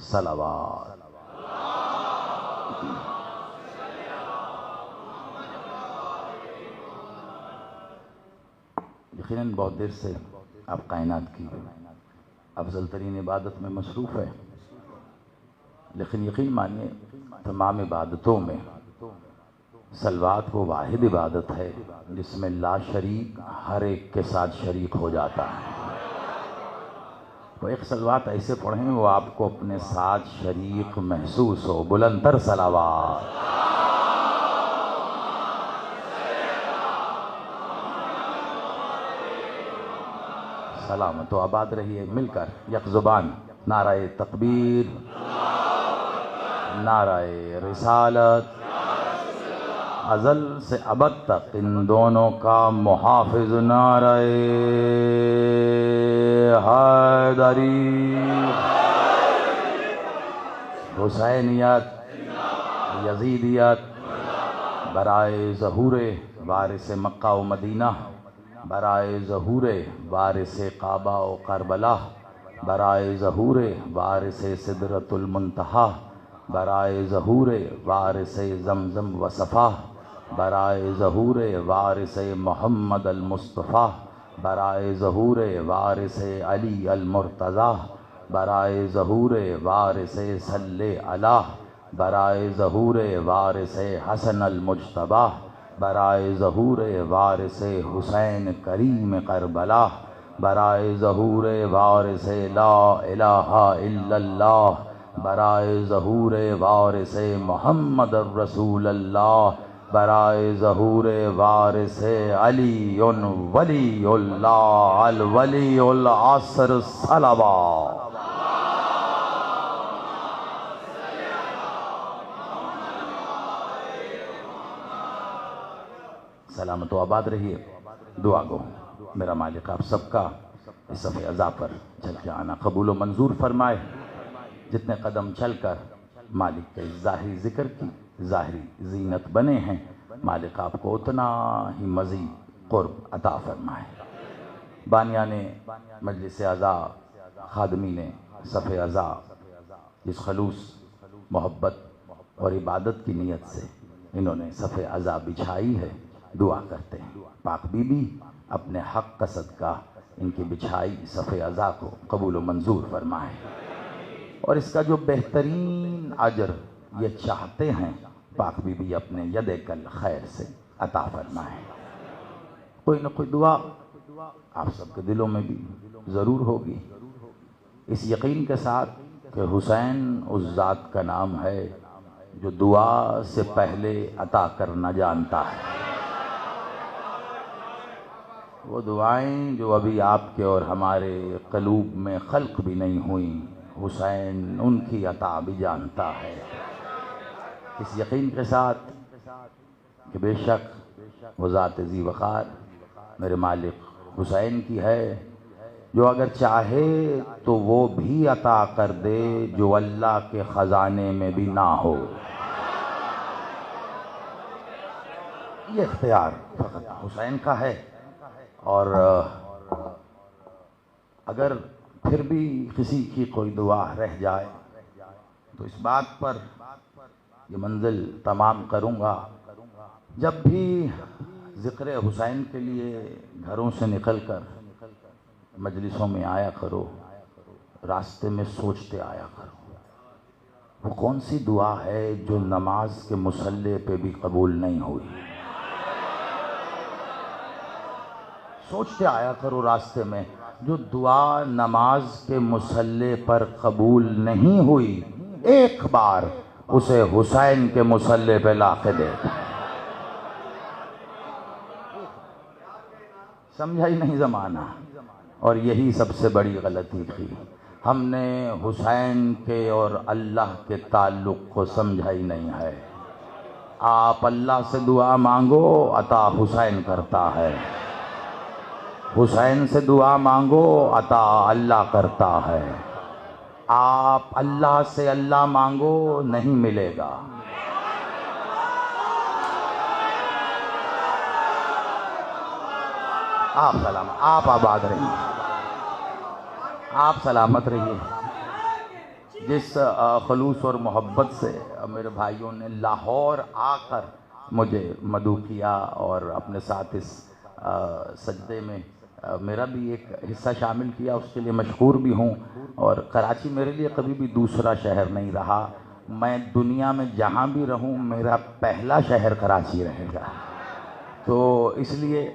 صلوات۔ یقیناً بہت دیر سے آپ کائنات کی افضل ترین عبادت میں مصروف ہے، لیکن یقین مانیے تمام عبادتوں میں صلوات وہ واحد عبادت ہے جس میں لا شریک ہر ایک کے ساتھ شریک ہو جاتا ہے۔ وہ ایک صلوات ایسے پڑھیں وہ آپ کو اپنے ساتھ شریک محسوس ہو۔ بلند تر صلوات۔ سلامت و آباد رہیے مل کر یک زبان نعرہ تکبیر، نعرہ رسالت، ازل سے ابد تک ان دونوں کا محافظ نعرہ حیدری، حسینیت، یزیدیت، برائے ظہور وارث مکہ و مدینہ، برائے ظہور وارث کعبہ و کربلا، برائے ظہور وارث سدرۃ المنتہا، برائے ظہور وارث زمزم و صفا، برائے ظہور وارث محمد المصطفیٰ، برائے ظہور وارث علی المرتضیٰ، برائے ظہور وارث صلی علیہ، برائے ظہور وارث حسن المجتبیٰ، برائے ظہور وارث حسین کریم کربلا، برائے ظہور وارث لا الہ الا اللہ، برائے ظہور وارث محمد الرسول اللہ، برائے ظہور وارث علی ولی اللہ الولی العصر صلوات۔ سلامت و آباد رہیے۔ دعا گو میرا مالک آپ سب کا اس صف عزا پر چل کے آنا قبول و منظور فرمائے۔ جتنے قدم چل کر مالک کے ظاہری ذکر کی ظاہری زینت بنے ہیں، مالک آپ کو اتنا ہی مزید قرب عطا فرمائے۔ بانیان مجلس عزا، خادمین صف عزا جس خلوص، محبت اور عبادت کی نیت سے انہوں نے صف عزا بچھائی ہے، دعا کرتے ہیں پاک بی بی اپنے حق کا صدقہ ان کی بچھائی صف عزا کو قبول و منظور فرمائے، اور اس کا جو بہترین اجر یہ چاہتے ہیں پاک بی بی اپنے ید کل خیر سے عطا فرمائے۔ کوئی نہ کوئی دعا آپ سب کے دلوں میں بھی ضرور ہوگی، اس یقین کے ساتھ کہ حسین اس ذات کا نام ہے جو دعا سے پہلے عطا کرنا جانتا ہے۔ وہ دعائیں جو ابھی آپ کے اور ہمارے قلوب میں خلق بھی نہیں ہوئیں، حسین ان کی عطا بھی جانتا ہے۔ اس یقین کے ساتھ کہ بے شک وہ ذات ذی وقار میرے مالک حسین کی ہے، جو اگر چاہے تو وہ بھی عطا کر دے جو اللہ کے خزانے میں بھی نہ ہو۔ یہ اختیار فقط حسین کا ہے، اور اگر پھر بھی کسی کی کوئی دعا رہ جائے تو اس بات پر یہ منزل تمام کروں گا، جب بھی ذکر حسین کے لیے گھروں سے نکل کر مجلسوں میں آیا کرو، راستے میں سوچتے آیا کرو وہ کون سی دعا ہے جو نماز کے مصلی پہ بھی قبول نہیں ہوئی۔ سوچتے آیا کرو راستے میں جو دعا نماز کے مصلی پر قبول نہیں ہوئی، ایک بار اسے حسین کے مصلی پہ لا کے دے۔ سمجھا ہی نہیں زمانہ، اور یہی سب سے بڑی غلطی تھی، ہم نے حسین کے اور اللہ کے تعلق کو سمجھا ہی نہیں ہے۔ آپ اللہ سے دعا مانگو، عطا حسین کرتا ہے، حسین سے دعا مانگو، عطا اللہ کرتا ہے۔ آپ اللہ سے اللہ مانگو، نہیں ملے گا۔ آپ سلام، آپ آباد رہیے، آپ سلامت رہیے۔ جس خلوص اور محبت سے میرے بھائیوں نے لاہور آ کر مجھے مدعو کیا اور اپنے ساتھ اس سجدے میں میرا بھی ایک حصہ شامل کیا، اس کے لیے مشکور بھی ہوں۔ اور کراچی میرے لیے کبھی بھی دوسرا شہر نہیں رہا، میں دنیا میں جہاں بھی رہوں میرا پہلا شہر کراچی رہے گا۔ تو اس لیے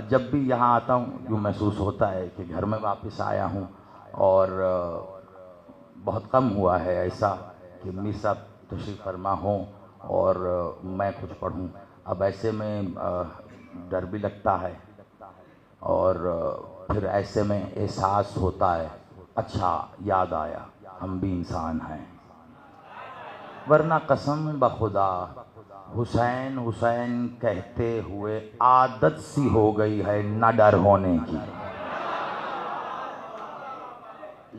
جب بھی یہاں آتا ہوں یوں محسوس ہوتا ہے کہ گھر میں واپس آیا ہوں، اور بہت کم ہوا ہے ایسا کہ میر صاحب تشریف فرما ہوں اور میں کچھ پڑھوں۔ اب ایسے میں ڈر بھی لگتا ہے، اور پھر ایسے میں احساس ہوتا ہے اچھا یاد آیا ہم بھی انسان ہیں، ورنہ قسم بخدا حسین حسین کہتے ہوئے عادت سی ہو گئی ہے نہ ڈر ہونے کی،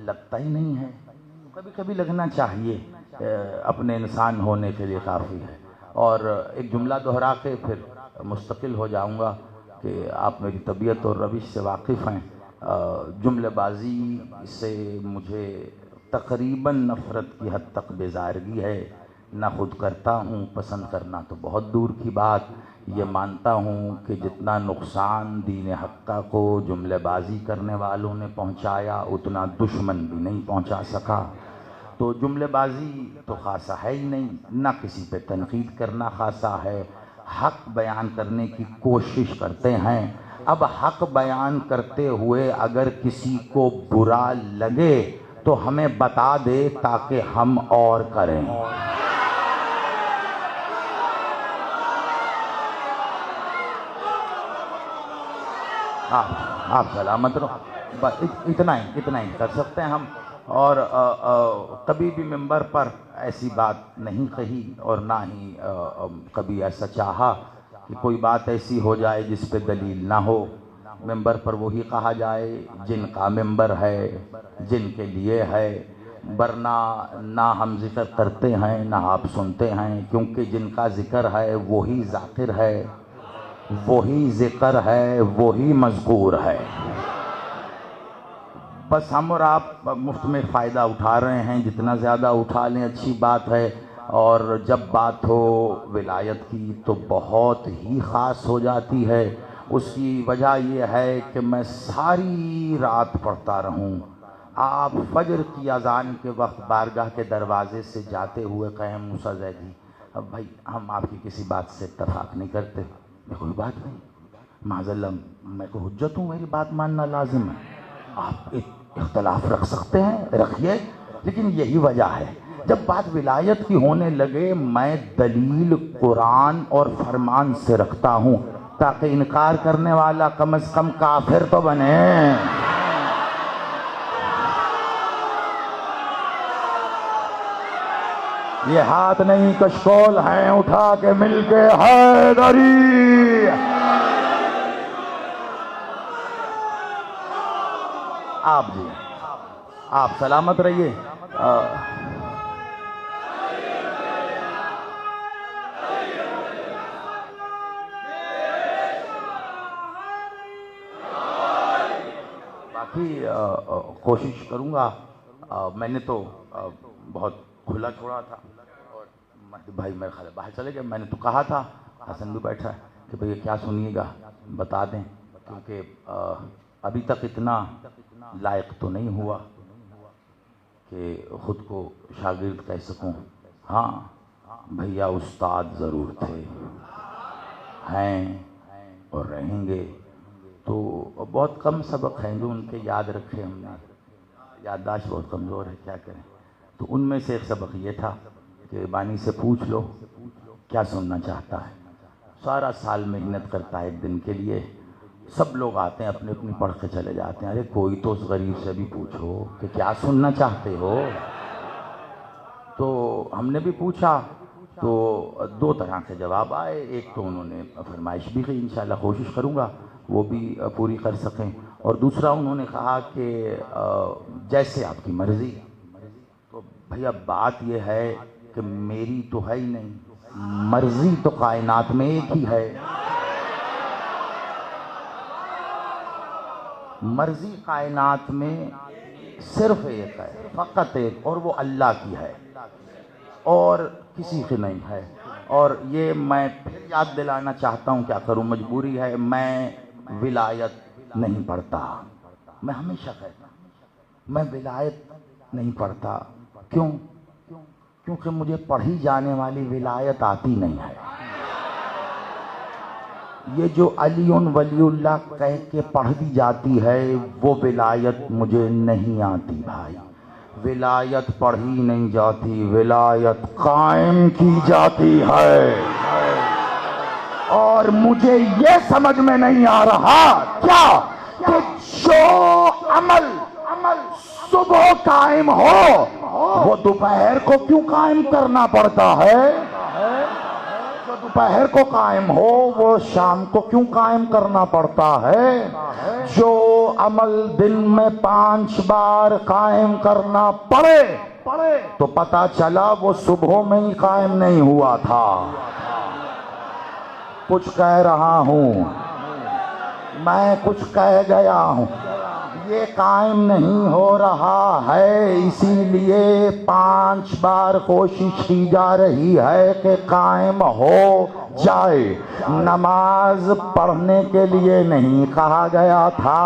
لگتا ہی نہیں ہے، کبھی کبھی لگنا چاہیے، اپنے انسان ہونے کے لیے کافی ہے۔ اور ایک جملہ دہرا کے پھر مستقل ہو جاؤں گا کہ آپ میری طبیعت اور روش سے واقف ہیں۔ جملے بازی سے مجھے تقریباً نفرت کی حد تک بیزارگی ہے، نہ خود کرتا ہوں، پسند کرنا تو بہت دور کی بات۔ یہ مانتا ہوں کہ جتنا نقصان دین حقہ کو جملے بازی کرنے والوں نے پہنچایا اتنا دشمن بھی نہیں پہنچا سکا۔ تو جملے بازی تو خاصا ہے ہی نہیں، نہ کسی پہ تنقید کرنا خاصا ہے، حق بیان کرنے کی کوشش کرتے ہیں۔ اب حق بیان کرتے ہوئے اگر کسی کو برا لگے تو ہمیں بتا دے تاکہ ہم اور کریں۔ آپ سلامت رہو، بس اتنا ہی کر سکتے ہیں ہم۔ اور کبھی بھی ممبر پر ایسی بات نہیں کہی، اور نہ ہی کبھی ایسا چاہا کہ کوئی بات ایسی ہو جائے جس پہ دلیل نہ ہو۔ ممبر پر وہی کہا جائے جن کا ممبر ہے، جن کے لیے ہے، ورنہ نہ ہم ذکر کرتے ہیں نہ آپ سنتے ہیں، کیونکہ جن کا ذکر ہے وہی ذاکر ہے، وہی ذکر ہے، وہی مذکور ہے۔ بس ہم اور آپ مفت میں فائدہ اٹھا رہے ہیں، جتنا زیادہ اٹھا لیں اچھی بات ہے۔ اور جب بات ہو ولایت کی تو بہت ہی خاص ہو جاتی ہے۔ اس کی وجہ یہ ہے کہ میں ساری رات پڑھتا رہوں، آپ فجر کی اذان کے وقت بارگاہ کے دروازے سے جاتے ہوئے کہیں موسیٰ زیدی اب بھائی ہم آپ کی کسی بات سے اتفاق نہیں کرتے، میں کوئی بات نہیں، معاذ اللہ میں کو حجت ہوں، میری بات ماننا لازم ہے۔ آپ اختلاف رکھ سکتے ہیں، رکھیے، لیکن یہی وجہ ہے جب بات ولایت کی ہونے لگے میں دلیل قرآن اور فرمان سے رکھتا ہوں تاکہ انکار کرنے والا کم از کم کافر تو بنے۔ یہ ہاتھ نہیں کشکول ہیں، اٹھا کے مل کے حیدری۔ آپ جی آپ سلامت رہیے۔ باقی کوشش کروں گا، میں نے تو بہت کھلا چھوڑا تھا، اور مہدی بھائی میرے خیال باہر چلے گئے، میں نے تو کہا تھا، حسن بھی بیٹھا ہے کہ بھئی کیا سنیے گا بتا دیں، کیونکہ ابھی تک اتنا لائق تو نہیں ہوا کہ خود کو شاگرد کہہ سکوں۔ ہاں بھیا استاد ضرور تھے، ہیں اور رہیں گے، تو بہت کم سبق ہیں جو ان کے یاد رکھے ہم نے، یادداشت بہت کمزور ہے کیا کریں۔ تو ان میں سے ایک سبق یہ تھا کہ بانی سے پوچھ لو کیا سننا چاہتا ہے، سارا سال محنت کرتا ہے ایک دن کے لیے، سب لوگ آتے ہیں اپنی اپنی پڑھ کے چلے جاتے ہیں، ارے کوئی تو اس غریب سے بھی پوچھو کہ کیا سننا چاہتے ہو۔ تو ہم نے بھی پوچھا تو دو طرح کے جواب آئے، ایک تو انہوں نے فرمائش بھی کی، انشاءاللہ کوشش کروں گا وہ بھی پوری کر سکیں، اور دوسرا انہوں نے کہا کہ جیسے آپ کی مرضی۔ تو بھیا بات یہ ہے کہ میری تو ہے ہی نہیں، مرضی تو کائنات میں ایک ہی ہے، مرضی کائنات میں صرف ایک ہے، فقط ایک، اور وہ اللہ کی ہے اور کسی کی نہیں ہے۔ اور یہ میں پھر یاد دلانا چاہتا ہوں، کیا کروں، مجبوری ہے، میں ولایت نہیں پڑھتا۔ میں ہمیشہ کہتا ہوں میں ولایت نہیں پڑھتا۔ کیوں؟ کیونکہ مجھے پڑھی جانے والی ولایت آتی نہیں ہے۔ یہ جو علی ولی اللہ کہہ کے پڑھ دی جاتی ہے وہ ولایت مجھے نہیں آتی بھائی۔ ولایت پڑھی نہیں جاتی، ولایت قائم کی جاتی ہے۔ اور مجھے یہ سمجھ میں نہیں آ رہا کیا کہ جو عمل صبح قائم ہو وہ دوپہر کو کیوں قائم کرنا پڑتا ہے؟ جو دوپہر کو قائم ہو وہ شام کو کیوں قائم کرنا پڑتا ہے؟ جو عمل دن میں 5 بار قائم کرنا پڑے تو پتہ چلا وہ صبح میں ہی قائم نہیں ہوا تھا۔ کچھ کہہ رہا ہوں، میں کچھ کہہ گیا ہوں، یہ قائم نہیں ہو رہا ہے، اسی لیے 5 بار کوشش کی جا رہی ہے کہ قائم ہو جائے۔ نماز پڑھنے کے لیے نہیں کہا گیا تھا،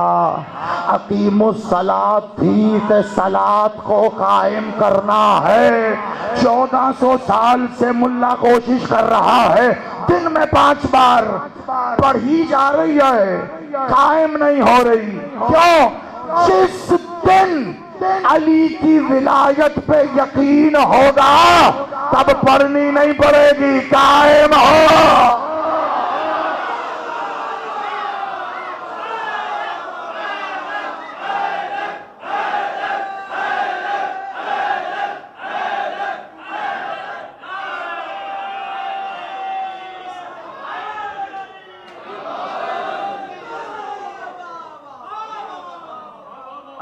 اقیم الصلاۃ تھی کہ صلاۃ کو قائم کرنا ہے۔ 1400 سال سے ملا کوشش کر رہا ہے، دن میں 5 بار پڑھی جا رہی ہے، قائم نہیں ہو رہی۔ کیوں؟ جس دن علی کی ولایت پہ یقین ہوگا تب پڑھنی نہیں پڑے گی، قائم ہو۔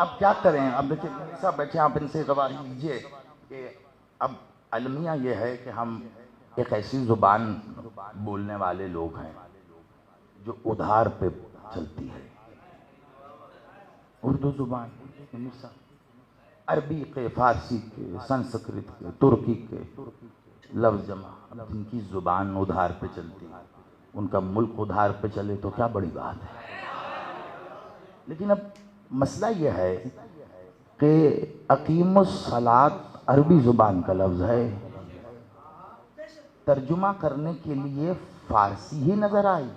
اب کیا کریں؟ اب دیکھیں سب بیٹھے، آپ ان سے گواہی لیجئے کہ اب المیہ یہ ہے کہ ہم ایک ایسی زبان بولنے والے لوگ ہیں جو ادھار پہ چلتی ہے۔ اردو زبان، عربی کے، فارسی کے، سنسکرت کے، ترکی کے لفظ جمع، اب جن کی زبان ادھار پہ چلتی ہے، ان کا ملک ادھار پہ چلے تو کیا بڑی بات ہے۔ لیکن اب مسئلہ یہ ہے کہ اقیم الصلاۃ عربی زبان کا لفظ ہے، ترجمہ کرنے کے لیے فارسی ہی نظر آئی،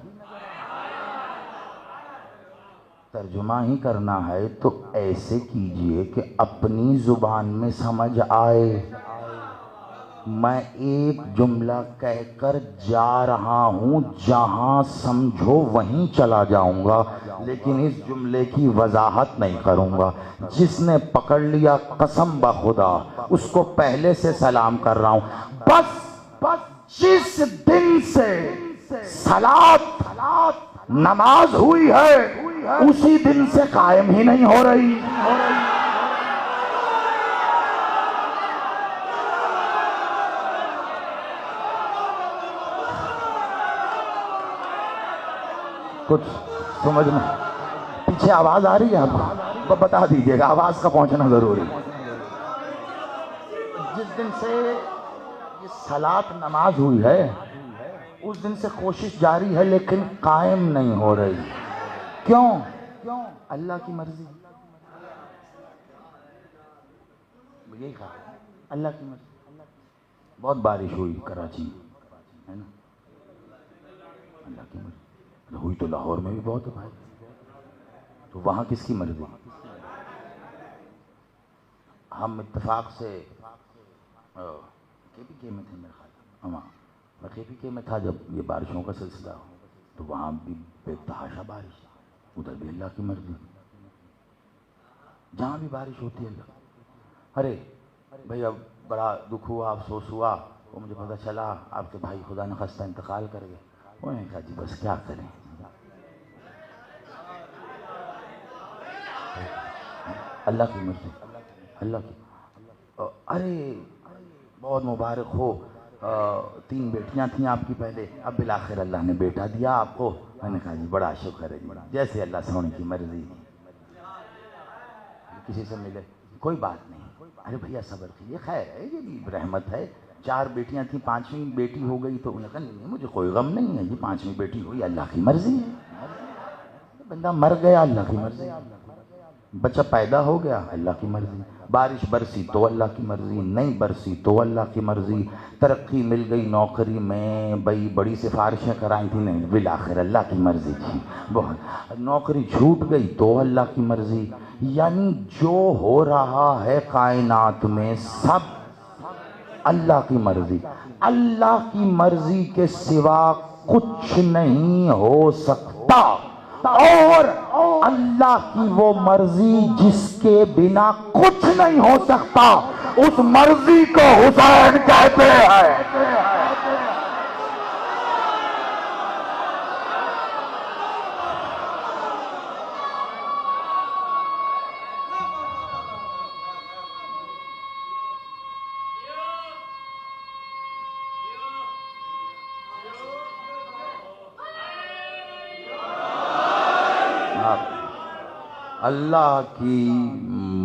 ترجمہ ہی کرنا ہے تو ایسے کیجئے کہ اپنی زبان میں سمجھ آئے۔ میں ایک جملہ کہہ کر جا رہا ہوں، جہاں سمجھو وہیں چلا جاؤں گا، لیکن اس جملے کی وضاحت نہیں کروں گا۔ جس نے پکڑ لیا قسم بخدا اس کو پہلے سے سلام کر رہا ہوں۔ بس جس دن سے صلاۃ نماز ہوئی ہے اسی دن سے قائم ہی نہیں ہو رہی۔ کچھ سمجھ میں پیچھے آواز آ رہی ہے آپ کو؟ بتا دیجئے گا، آواز کا پہنچنا ضروری۔ جس دن سے یہ صلاۃ نماز ہوئی ہے اس دن سے کوشش جاری ہے لیکن قائم نہیں ہو رہی۔ کیوں؟ اللہ کی مرضی، یہی کہا، اللہ کی مرضی۔ بہت بارش ہوئی کراچی میں، ہے نا، اللہ کی مرضی ہوئی تو لاہور میں بھی بہت ہے بھائی، تو وہاں کس کی مرضی؟ ہم اتفاق سے KPK میں تھے میرے خیال میں KPK میں تھا جب یہ بارشوں کا سلسلہ ہو، تو وہاں بھی بے تحاشا بارش، ادھر بھی اللہ کی مرضی، جہاں بھی بارش ہوتی ہے اللہ۔ ارے بھئی اب بڑا دکھ ہوا، افسوس ہوا، وہ مجھے پتہ چلا آپ کے بھائی خدا نخواستہ انتقال کر گئے۔ انہوں نے کہا جی بس کیا کریں، اللہ کی مرضی، اللہ کی۔ ارے بہت مبارک ہو، 3 بیٹیاں تھیں آپ کی پہلے، اب بالآخر اللہ نے بیٹا دیا آپ کو۔ میں نے کہا جی بڑا شکر ہے جی، جیسے اللہ سے ہونے کی مرضی۔ کسی سے ملے کوئی بات نہیں. ارے بھیا صبر کیجیے, خیر ہے, یہ بھی رحمت ہے. 4 بیٹیاں تھیں, 5ویں بیٹی ہو گئی, تو انہوں نے کہا نہیں مجھے کوئی غم نہیں ہے, یہ 5ویں بیٹی ہوئی, اللہ کی مرضی ہے. بندہ مر گیا, اللہ کی مرضی. بچہ پیدا ہو گیا, اللہ کی مرضی. بارش برسی تو اللہ کی مرضی, نہیں برسی تو اللہ کی مرضی. ترقی مل گئی نوکری میں, بھئی بڑی سفارشیں کرائیں تھیں, نہیں, بالآخر اللہ کی مرضی تھی. بہت نوکری چھوٹ گئی تو اللہ کی مرضی. یعنی جو ہو رہا ہے کائنات میں سب اللہ کی مرضی. اللہ کی مرضی کے سوا کچھ نہیں ہو سکتا, اور اللہ کی وہ مرضی جس کے بنا کچھ نہیں ہو سکتا, اس مرضی کو حسین کہتے ہیں. اللہ کی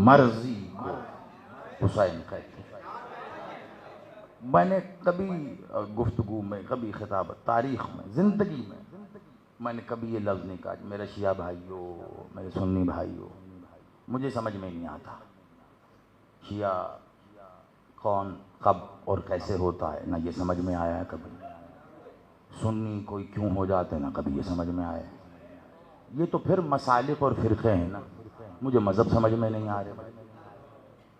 مرضی کو حسین کہتے ہیں. میں نے کبھی گفتگو میں, کبھی خطاب, تاریخ میں, زندگی میں نے کبھی یہ لفظ نہیں کہا میرے شیعہ بھائیو, میرے سنی بھائیو. مجھے سمجھ میں نہیں آتا شیعہ کون, کب اور کیسے ہوتا ہے, نہ یہ سمجھ میں آیا ہے کبھی. سنی کوئی کیوں ہو جاتے ہیں, نہ کبھی یہ سمجھ میں آیا ہے. یہ تو پھر مسالک اور فرقے ہیں نا, مجھے مذہب سمجھ میں نہیں آ رہے.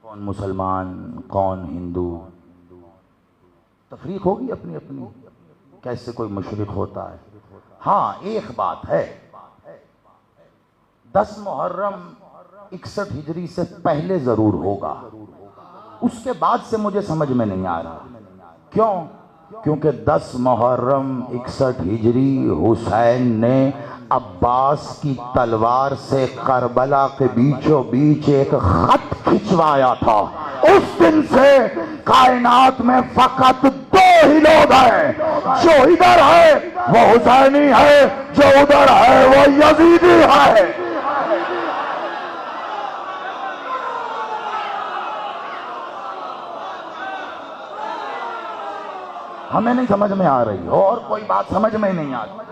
کون مسلمان, کون ہندو, تفریق ہوگی اپنی اپنی, کیسے کوئی مشرق ہوتا ہے. ہاں ایک بات ہے, 10 محرم 61 ہجری سے پہلے ضرور ہوگا, اس کے بعد سے مجھے سمجھ میں نہیں آ رہا. کیوں؟ کیونکہ 10 محرم 61 ہجری حسین نے عباس کی تلوار سے کربلا کے بیچوں بیچ ایک خط کھچوایا تھا. اس دن سے کائنات میں فقط 2 ہی لوگ ہیں, جو ادھر ہے وہ حسینی ہے, جو ادھر ہے وہ یزیدی ہے. ہمیں نہیں سمجھ میں آ رہی, اور کوئی بات سمجھ میں نہیں آ رہی.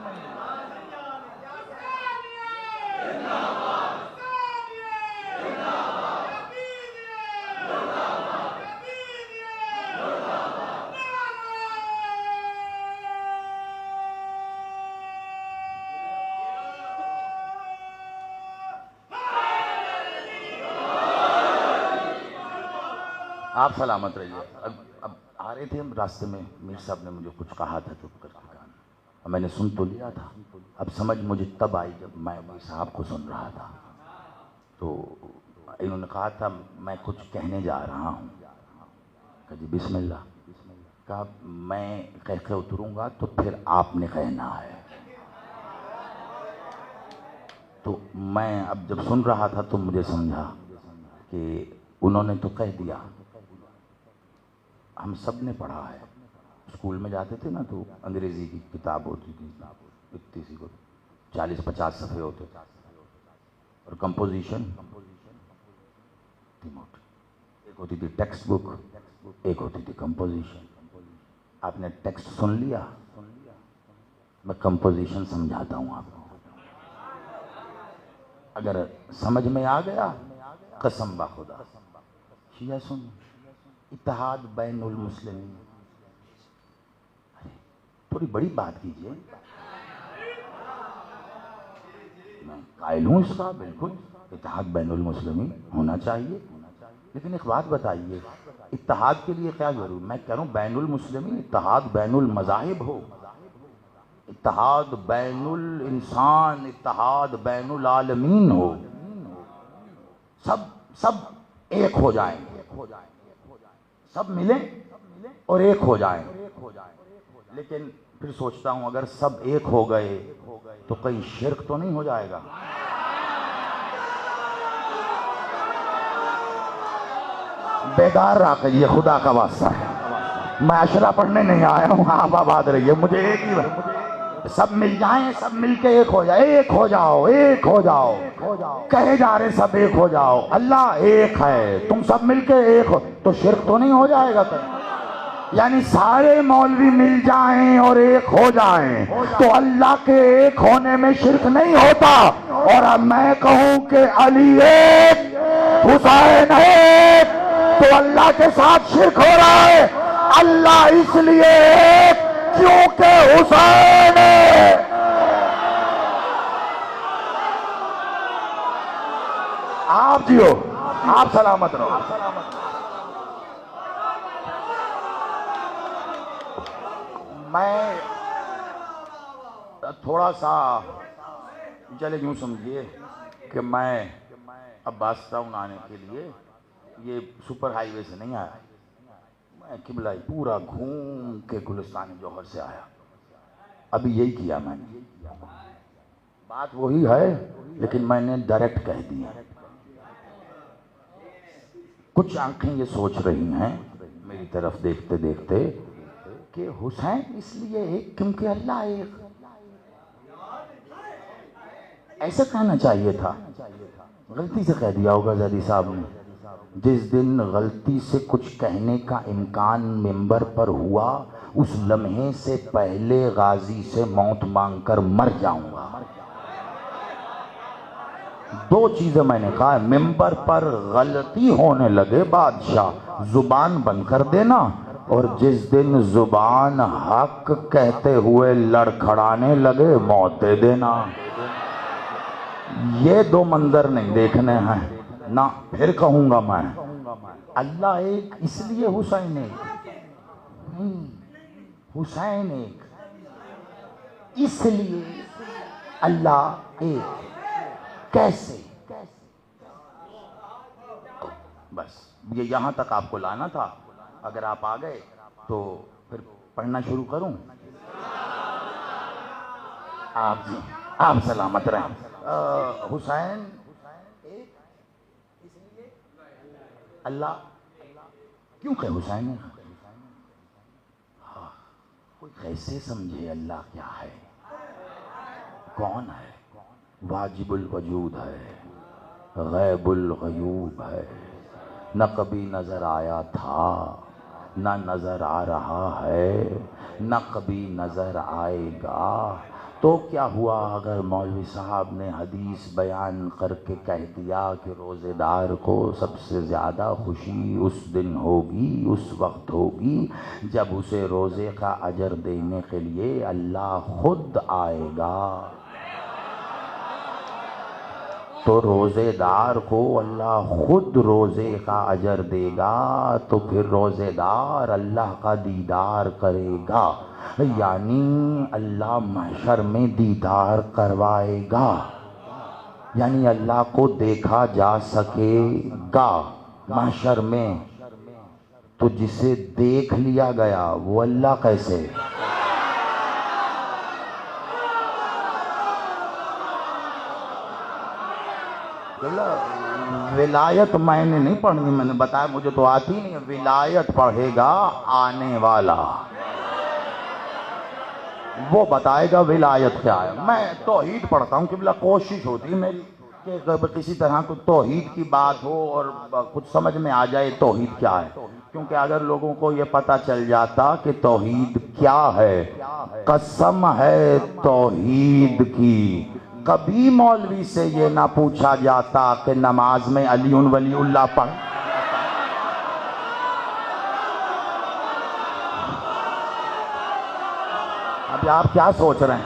آپ سلامت رہیے. اب آ رہے تھے ہم راستے میں, میر صاحب نے مجھے کچھ کہا تھا چپ کر کے کہا, اور میں نے سن تو لیا تھا. اب سمجھ مجھے تب آئی جب میں میر صاحب کو سن رہا تھا. تو انہوں نے کہا تھا میں کچھ کہنے جا رہا ہوں. کہا جی بسم اللہ. کہا میں کہہ کے اتروں گا تو پھر آپ نے کہنا ہے. تو میں اب جب سن رہا تھا تو مجھے سمجھا کہ انہوں نے تو کہہ دیا. ہم سب نے پڑھا ہے, اسکول میں جاتے تھے نا تو انگریزی کی کتاب ہوتی تھی, اتنی سی کو 40-50 صفحے ہوتے تھے, اور کمپوزیشن ایک ہوتی تھی ٹیکسٹ بک, ایک ہوتی تھی کمپوزیشن. آپ نے ٹیکسٹ سن لیا, میں کمپوزیشن سمجھاتا ہوں آپ کو. اگر سمجھ میں آ گیا قسم بخدا. شیعہ سن, اتحاد بین المسلمین, تھوڑی بڑی بات کیجئے. میں قائل ہوں اس کا, بالکل اتحاد بین المسلمین ہونا چاہیے, لیکن ایک بات بتائیے اتحاد کے لیے کیا ضرور. میں کہہ رہا ہوں بین المسلمین, اتحاد بین المذاہب ہو, اتحاد بین الانسان, اتحاد بین العالمین ہو, سب ایک ہو جائیں, سب ملیں اور ایک ہو جائیں. لیکن پھر سوچتا ہوں اگر سب ایک ہو گئے تو کہیں شرک تو نہیں ہو جائے گا. بیدار رہا کریے, خدا کا واسطہ ہے. میں عشرہ پڑھنے نہیں آیا ہوں, آپ آباد رہیے. مجھے ایک ہی سب مل جائیں، سب مل کے ایک ہو جائے، ایک ہو جاؤ، ایک ہو جاؤ، کہے جا رہے سب ایک ہو جاؤ، اللہ ایک ہے، تم سب مل کے ایک ہو، تو شرک تو نہیں ہو جائے گا کہیں؟ یعنی سارے مولوی مل جائیں اور ایک ہو جائیں تو اللہ کے ایک ہونے میں شرک نہیں ہوتا، اور اب میں کہوں کہ علی ایک، حسین ایک، تو اللہ کے ساتھ شرک ہو رہا ہے۔ اللہ اس لیے ایک کیونکہ حسین ہے۔ آپ جیو، آپ سلامت رہو۔ میں تھوڑا سا چلے یوں سمجھیے کہ میں عباس ٹاؤن آنے کے لیے یہ سپر ہائی وے سے نہیں آیا، میں قبلہ پورا گھوم کے گلستان جوہر سے آیا۔ ابھی یہی کیا میں نے، بات وہی ہے لیکن میں نے ڈائریکٹ کہہ دیا۔ کچھ آنکھیں یہ سوچ رہی ہیں میری طرف دیکھتے دیکھتے کہ حسین اس لیے ایک کیونکہ اللہ ایک، ایسا کہنا چاہیے تھا، غلطی سے کہہ دیا ہوگا زیدی صاحب نے۔ جس دن غلطی سے کچھ کہنے کا امکان ممبر پر ہوا، اس لمحے سے پہلے غازی سے موت مانگ کر مر جاؤں گا۔ دو چیزیں میں نے کہا، ممبر پر غلطی ہونے لگے بادشاہ زبان بند کر دینا، اور جس دن زبان حق کہتے ہوئے لڑکھڑانے لگے موت دے دینا۔ یہ دو منظر نہیں دیکھنے ہیں نہ۔ پھر کہوں گا میں اللہ ایک اس لیے حسین ایک نہیں، حسین ایک اس لیے اللہ ایک، کیسے؟ بس یہ یہاں تک آپ کو لانا تھا۔ اگر آپ آ گئے تو پھر پڑھنا شروع کروں؟ آپ سلامت رہیں۔ حسین ایک اس لیے اللہ، کیوں کہ حسین ہے؟ کوئی کیسے سمجھے اللہ کیا ہے، کون ہے؟ واجب الوجود ہے، غیب الغیوب ہے، نہ کبھی نظر آیا تھا، نہ نظر آ رہا ہے، نہ کبھی نظر آئے گا۔ تو کیا ہوا اگر مولوی صاحب نے حدیث بیان کر کے کہہ دیا کہ روزے دار کو سب سے زیادہ خوشی اس دن ہوگی، اس وقت ہوگی جب اسے روزے کا اجر دینے کے لیے اللہ خود آئے گا۔ تو روزے دار کو اللہ خود روزے کا اجر دے گا، تو پھر روزے دار اللہ کا دیدار کرے گا، یعنی اللہ محشر میں دیدار کروائے گا، یعنی اللہ کو دیکھا جا سکے گا محشر میں۔ تو جسے دیکھ لیا گیا وہ اللہ کیسے؟ ولایت میں نے نہیں پڑھنی، میں نے بتایا مجھے تو آتی نہیں ہے۔ ولایت پڑھے گا آنے والا، وہ بتائے گا ولایت کیا ہے۔ میں توحید پڑھتا ہوں، قبلہ کوشش ہوتی ہے میری کہ کسی طرح کو توحید کی بات ہو اور کچھ سمجھ میں آ جائے توحید کیا ہے، کیونکہ اگر لوگوں کو یہ پتہ چل جاتا کہ توحید کیا ہے، قسم ہے توحید کی، کبھی مولوی سے یہ نہ پوچھا جاتا کہ نماز میں علی ولی اللہ پڑھ۔ اب آپ کیا سوچ رہے ہیں؟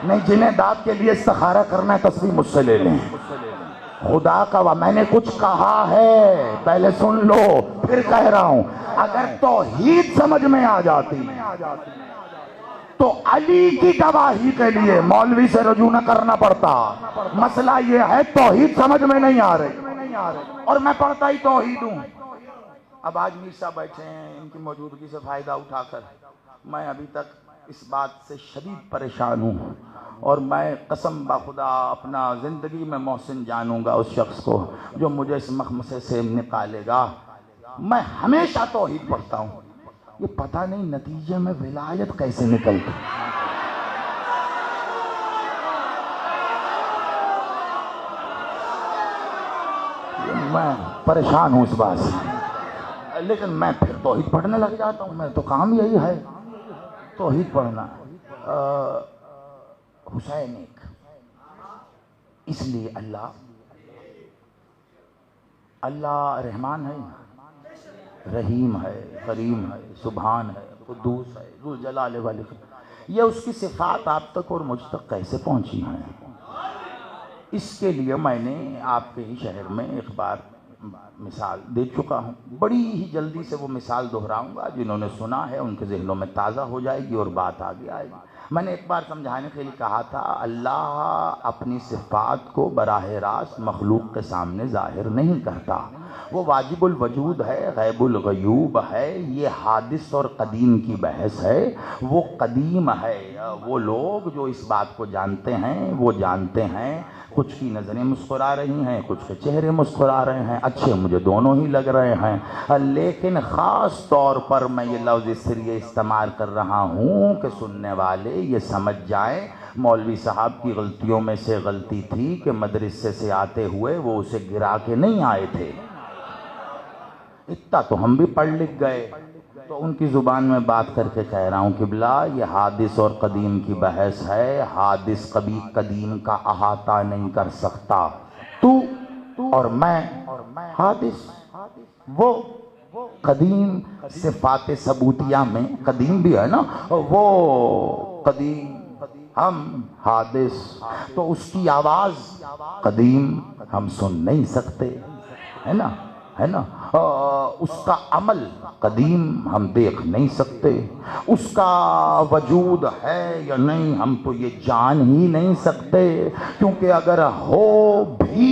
نہیں، جنہیں داد کے لیے استخارہ کرنا ہے تصویر مجھ سے لے لیں۔ خدا کا میں نے کچھ کہا ہے، پہلے سن لو پھر کہہ رہا ہوں۔ اگر توحید سمجھ میں آ جاتی تو علی کی گواہی کے لیے مولوی سے رجوع نہ کرنا پڑتا۔ مسئلہ یہ ہے توحید سمجھ میں نہیں آ رہی، اور میں پڑھتا ہی توحید ہوں۔ اب آج میر صاحب بیٹھے ہیں، ان کی موجودگی سے فائدہ اٹھا کر میں ابھی تک اس بات سے شدید پریشان ہوں، اور میں قسم بخدا اپنا زندگی میں محسن جانوں گا اس شخص کو جو مجھے اس مخمصے سے نکالے گا۔ میں ہمیشہ توحید پڑھتا ہوں، یہ پتہ نہیں نتیجے میں ولایت کیسے نکلتی۔ میں پریشان ہوں اس بات سے، لیکن میں پھر توحید پڑھنے لگ جاتا ہوں، میں تو کام یہی ہے توحید پڑھنا۔ حسین ایک، اس لیے اللہ رحمان ہے، رحیم ہے، کریم ہے، سبحان ہے، قدوس ہے، ذو الجلال والاکرام۔ یہ اس کی صفات آپ تک اور مجھ تک کیسے پہنچی ہیں؟ اس کے لیے میں نے آپ کے ہی شہر میں ایک بار مثال دے چکا ہوں، بڑی ہی جلدی سے وہ مثال دہراؤں گا، جنہوں نے سنا ہے ان کے ذہنوں میں تازہ ہو جائے گی اور بات آگے آئے گی۔ میں نے ایک بار سمجھانے کے لیے کہا تھا، اللہ اپنی صفات کو براہ راست مخلوق کے سامنے ظاہر نہیں کرتا، وہ واجب الوجود ہے، غیب الغیوب ہے، یہ حادث اور قدیم کی بحث ہے، وہ قدیم ہے۔ وہ لوگ جو اس بات کو جانتے ہیں وہ جانتے ہیں، کچھ کی نظریں مسکرا رہی ہیں، کچھ کے چہرے مسکرا رہے ہیں، اچھے مجھے دونوں ہی لگ رہے ہیں، لیکن خاص طور پر میں یہ لفظ اس لیے استعمال کر رہا ہوں کہ سننے والے یہ سمجھ جائیں مولوی صاحب کی غلطیوں میں سے غلطی تھی کہ مدرسے سے آتے ہوئے وہ اسے گرا کے نہیں آئے تھے، اتنا تو ہم بھی پڑھ لکھ گئے، تو ان کی زبان میں بات کر کے کہہ رہا ہوں قبلہ یہ حادث اور قدیم کی بحث ہے، حادث کبھی قدیم کا احاطہ نہیں کر سکتا، تو اور میں حادث، وہ قدیم صفات ثبوتیہ میں قدیم بھی ہے نا، وہ قدیم، ہم حادث، تو اس کی آواز قدیم ہم سن نہیں سکتے، ہے نا، اس کا عمل قدیم ہم دیکھ نہیں سکتے، اس کا وجود ہے یا نہیں ہم تو یہ جان ہی نہیں سکتے، کیونکہ اگر ہو بھی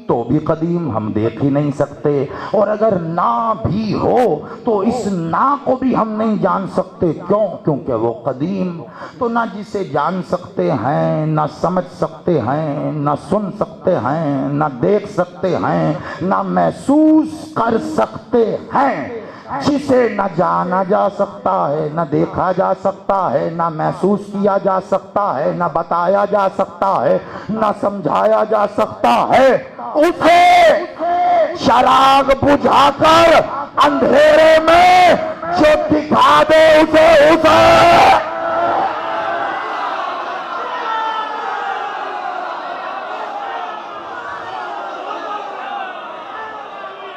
تو بھی قدیم ہم دیکھ ہی نہیں سکتے، اور اگر نہ بھی ہو تو اس نہ کو بھی ہم نہیں جان سکتے، کیوں؟ کیونکہ وہ قدیم، تو نہ جسے جان سکتے ہیں، نہ سمجھ سکتے ہیں، نہ سن سکتے ہیں، نہ دیکھ سکتے ہیں، نہ محسوس کر سکتے ہیں، جسے نہ جانا جا سکتا ہے، نہ دیکھا جا سکتا ہے، نہ محسوس کیا جا سکتا ہے، نہ بتایا جا سکتا ہے، نہ سمجھایا جا سکتا ہے، اسے چراغ بجھا کر اندھیرے میں جو دکھا دے اسے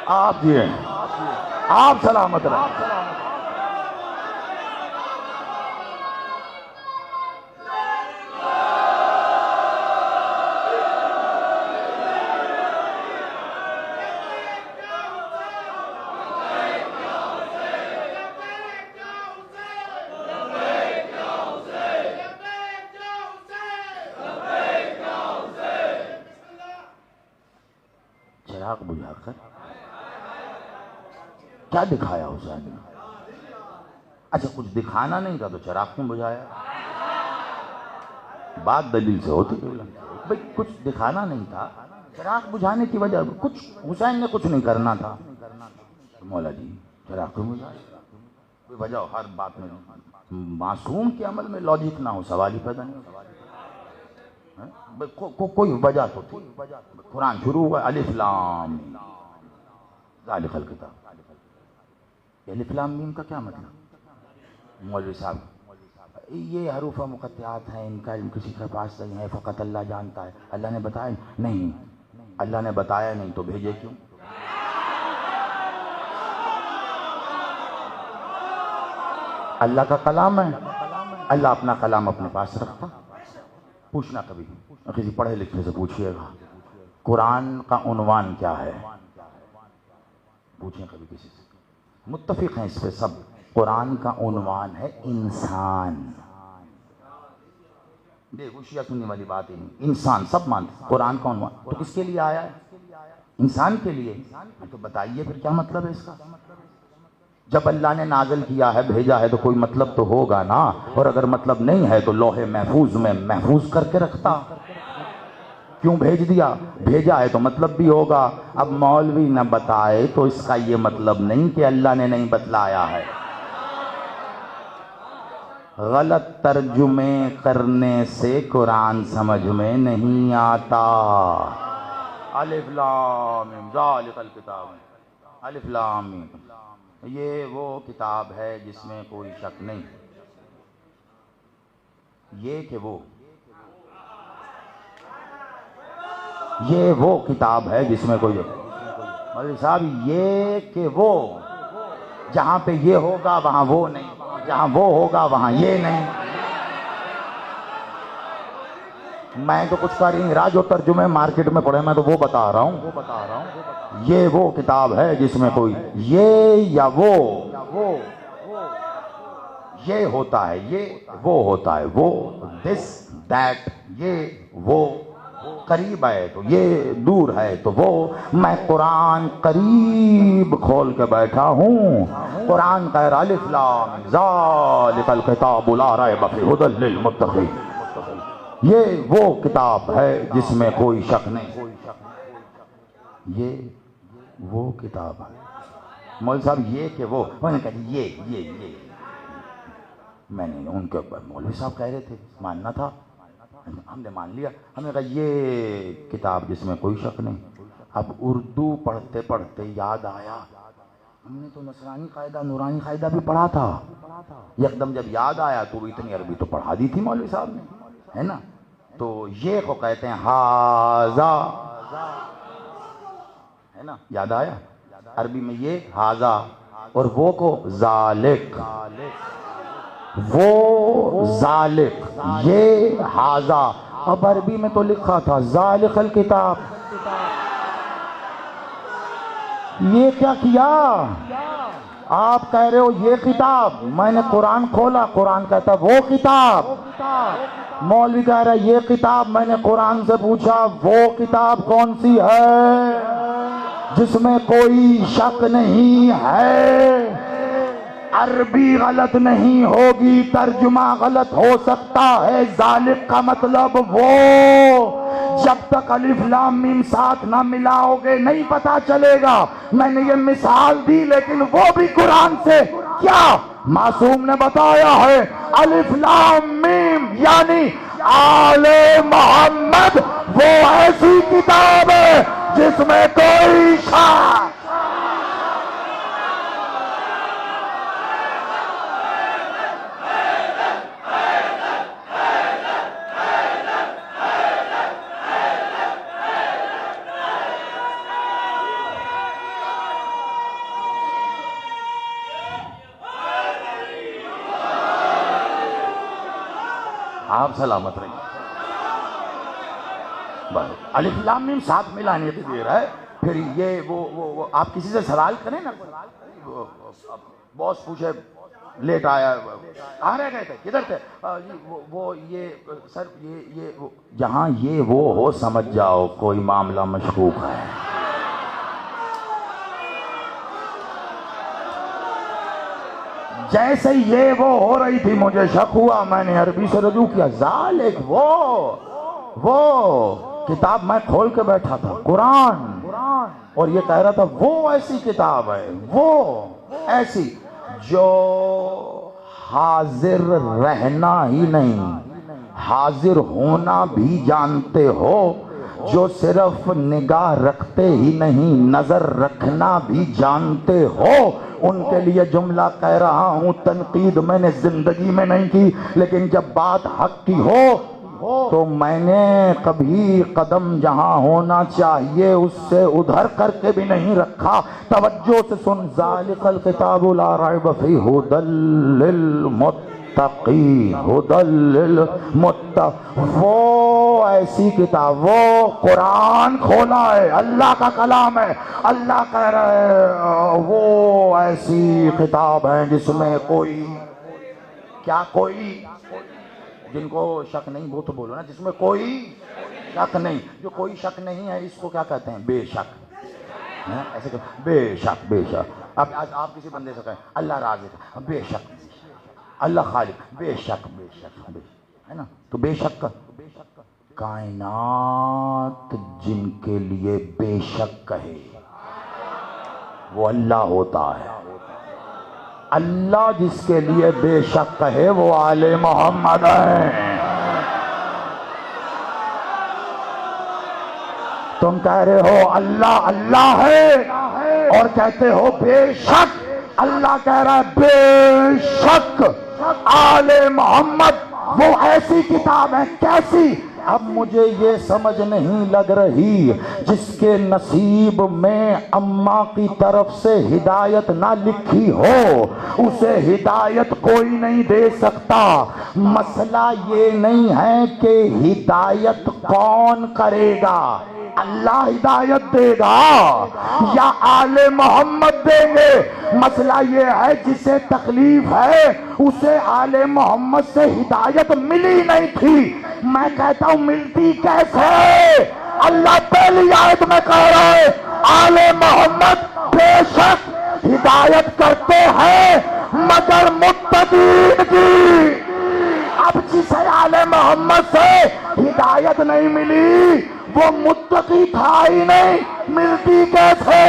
آپ جی آپ سلامت رہیں۔ چراغ بجھا کر کیا دکھایا حسین نے؟ اچھا کچھ دکھانا نہیں تھا تو چراغ کیوں بجھایا؟ بات دلیل سے ہوتی ہے بھئی، کچھ دکھانا نہیں تھا، چراغ بجھانے کی وجہ کچھ حسین نے کچھ نہیں کرنا تھا، مولا جی چراغ کیوں بجھایا؟ کوئی وجہ ہو، ہر بات میں معصوم کے عمل میں لاجک نہ ہو، سوال ہی پیدا نہیں ہو، کوئی وجہ تو تھی۔ قرآن شروع ہوا الف لام ذالک الکتاب، الف لام میم کا کیا مطلب؟ مولوی صاحب یہ حروف مقطعات ہیں، ان کا علم کسی کے پاس نہیں ہے، فقط اللہ جانتا ہے، اللہ نے بتایا نہیں، اللہ نے بتایا نہیں تو بھیجے کیوں؟ اللہ کا کلام ہے، اللہ اپنا کلام اپنے پاس رکھتا۔ پوچھنا کبھی کسی پڑھے لکھے سے پوچھئے گا قرآن کا عنوان کیا ہے، پوچھیں کبھی کسی سے، متفق ہیں اس پہ سب، قرآن کا عنوان ہے انسان، دیکھو شیعہ سنی والی بات ہی نہیں، انسان سب مانتے، قرآن کا عنوان تو کس کے لیے آیا ہے؟ انسان کے لیے، تو بتائیے پھر کیا مطلب ہے اس کا؟ جب اللہ نے نازل کیا ہے، بھیجا ہے تو کوئی مطلب تو ہوگا نا، اور اگر مطلب نہیں ہے تو لوح محفوظ میں محفوظ کر کے رکھتا، کیوں بھیج دیا؟ بھیجا ہے تو مطلب بھی ہوگا، اب مولوی نہ بتائے تو اس کا یہ مطلب نہیں کہ اللہ نے نہیں بتلایا ہے۔ غلط ترجمے کرنے سے قرآن سمجھ میں نہیں آتا، الف لام میم ذالک الکتاب، الف لام میم، یہ وہ کتاب ہے جس میں کوئی شک نہیں، یہ کہ وہ، یہ وہ کتاب ہے جس میں کوئی، مولوی صاحب یہ کہ وہ، جہاں پہ یہ ہوگا وہاں وہ نہیں، جہاں وہ ہوگا وہاں یہ نہیں، میں تو کچھ کا انگراج اور ترجمے مارکیٹ میں پڑھے، میں تو وہ بتا رہا ہوں، یہ وہ کتاب ہے جس میں کوئی یہ یا وہ، یہ ہوتا ہے، یہ وہ ہوتا ہے، وہ دس دیٹ، یہ وہ قریب ہے تو یہ دور ہے تو وہ، میں قرآن قریب کھول کے بیٹھا ہوں، قرآن کہہ رہا الف لام ذالک الکتاب لا ریب فیہ ھدی للمتقین، یہ وہ کتاب ہے جس میں کوئی شک نہیں، یہ وہ کتاب ہے۔ مولوی صاحب یہ کہ وہ، میں نے کہا یہ میں نے ان کے مولوی صاحب کہہ رہے تھے، ماننا تھا، ہم نے مان لیا، ہم نے کہا یہ کتاب جس میں کوئی شک نہیں۔ اب اردو پڑھتے پڑھتے یاد آیا ہم نے تو نصرانی قاعدہ نورانی قاعدہ بھی پڑھا تھا، یکدم جب یاد آیا تو اتنی عربی تو پڑھا دی تھی مولوی صاحب نے، ہے نا؟ تو یہ کو کہتے ہیں ہاذا، ہے نا؟ یاد آیا عربی میں یہ ہاذا، اور وہ کو ذالک، وہ ذالک، یہ ہاذا، اب عربی میں تو لکھا تھا ذالک الکتاب، یہ کیا کیا؟ آپ کہہ رہے ہو یہ کتاب، میں نے قرآن کھولا، قرآن کہتا وہ کتاب، مولوی کہہ رہا یہ کتاب، میں نے قرآن سے پوچھا وہ کتاب کون سی ہے جس میں کوئی شک نہیں ہے، عربی غلط نہیں ہوگی، ترجمہ غلط ہو سکتا ہے، ذالک کا مطلب وہ، جب تک الف لام میم ساتھ نہ ملاؤ گے نہیں پتا چلے گا۔ میں نے یہ مثال دی لیکن وہ بھی قرآن سے کیا معصوم نے بتایا ہے، الف لام میم یعنی آل محمد وہ ایسی کتاب ہے جس میں کوئی شک، آپ سلامت رہیے۔ الف لام میم ساتھ ملانے کی دیر ہے، پھر یہ وہ آپ کسی سے سوال کریں نا، باس پوچھے لیٹ آیا، آ رہے گئے تھے کدھر تھے، وہ یہ سر یہ جہاں یہ وہ ہو سمجھ جاؤ کوئی معاملہ مشکوک ہے۔ جیسے یہ وہ ہو رہی تھی مجھے شک ہوا، میں نے عربی سے رجوع کیا، ذالک وہ کتاب، میں کھول کے بیٹھا تھا قرآن، اور یہ کہہ رہا تھا وہ ایسی کتاب ہے، وہ ایسی جو حاضر رہنا ہی نہیں حاضر ہونا بھی جانتے ہو، جو صرف نگاہ رکھتے ہی نہیں نظر رکھنا بھی جانتے ہو، ان کے لیے جملہ کہہ رہا ہوں، تنقید میں نے زندگی میں نہیں کی، لیکن جب بات حق کی ہو تو میں نے کبھی قدم جہاں ہونا چاہیے اس سے ادھر کر کے بھی نہیں رکھا۔ توجہ سے سن، ذالک الکتاب لا ریب فیہ ھدی للمتقین، ھدی للمتقین، وہ ایسی کتاب، وہ قرآن کھولا ہے، اللہ کا کلام ہے، اللہ کہہ رہا ہے وہ ایسی کتاب ہے جس میں کوئی کیا، کوئی، جن کو شک نہیں وہ تو بولو نا، جس میں کوئی شک نہیں، جو کوئی شک نہیں ہے اس کو کیا کہتے ہیں؟ بے شک، ایسے کہ بے شک بے شک۔ اب آپ کسی بندے سے کہیں اللہ رازق، بے شک، اللہ خالق، بے شک بے شک، ہے نا؟ تو بے شک کائنات جن کے لیے بے شک کہے وہ اللہ ہوتا ہے، اللہ جس کے لیے بے شک کہے وہ آل محمد ہے۔ تم کہہ رہے ہو اللہ اللہ ہے اور کہتے ہو بے شک، اللہ کہہ رہا ہے بے شک آل محمد وہ ایسی کتاب ہے. کیسی؟ اب مجھے یہ سمجھ نہیں لگ رہی جس کے نصیب میں اماں کی طرف سے ہدایت نہ لکھی ہو اسے ہدایت کوئی نہیں دے سکتا. مسئلہ یہ نہیں ہے کہ ہدایت کون کرے گا، اللہ ہدایت دے گا یا آل محمد دیں گے. مسئلہ یہ ہے جسے تکلیف ہے اسے آل محمد سے ہدایت ملی نہیں تھی. میں کہتا ہوں ملتی کیسے؟ اللہ پہلی آیت میں کہہ رہا ہے آل محمد بے شک ہدایت کرتے ہیں مگر متقین کی. اب جسے آل محمد سے ہدایت نہیں ملی وہ متقی تھا ہی نہیں، ملتی کیسے؟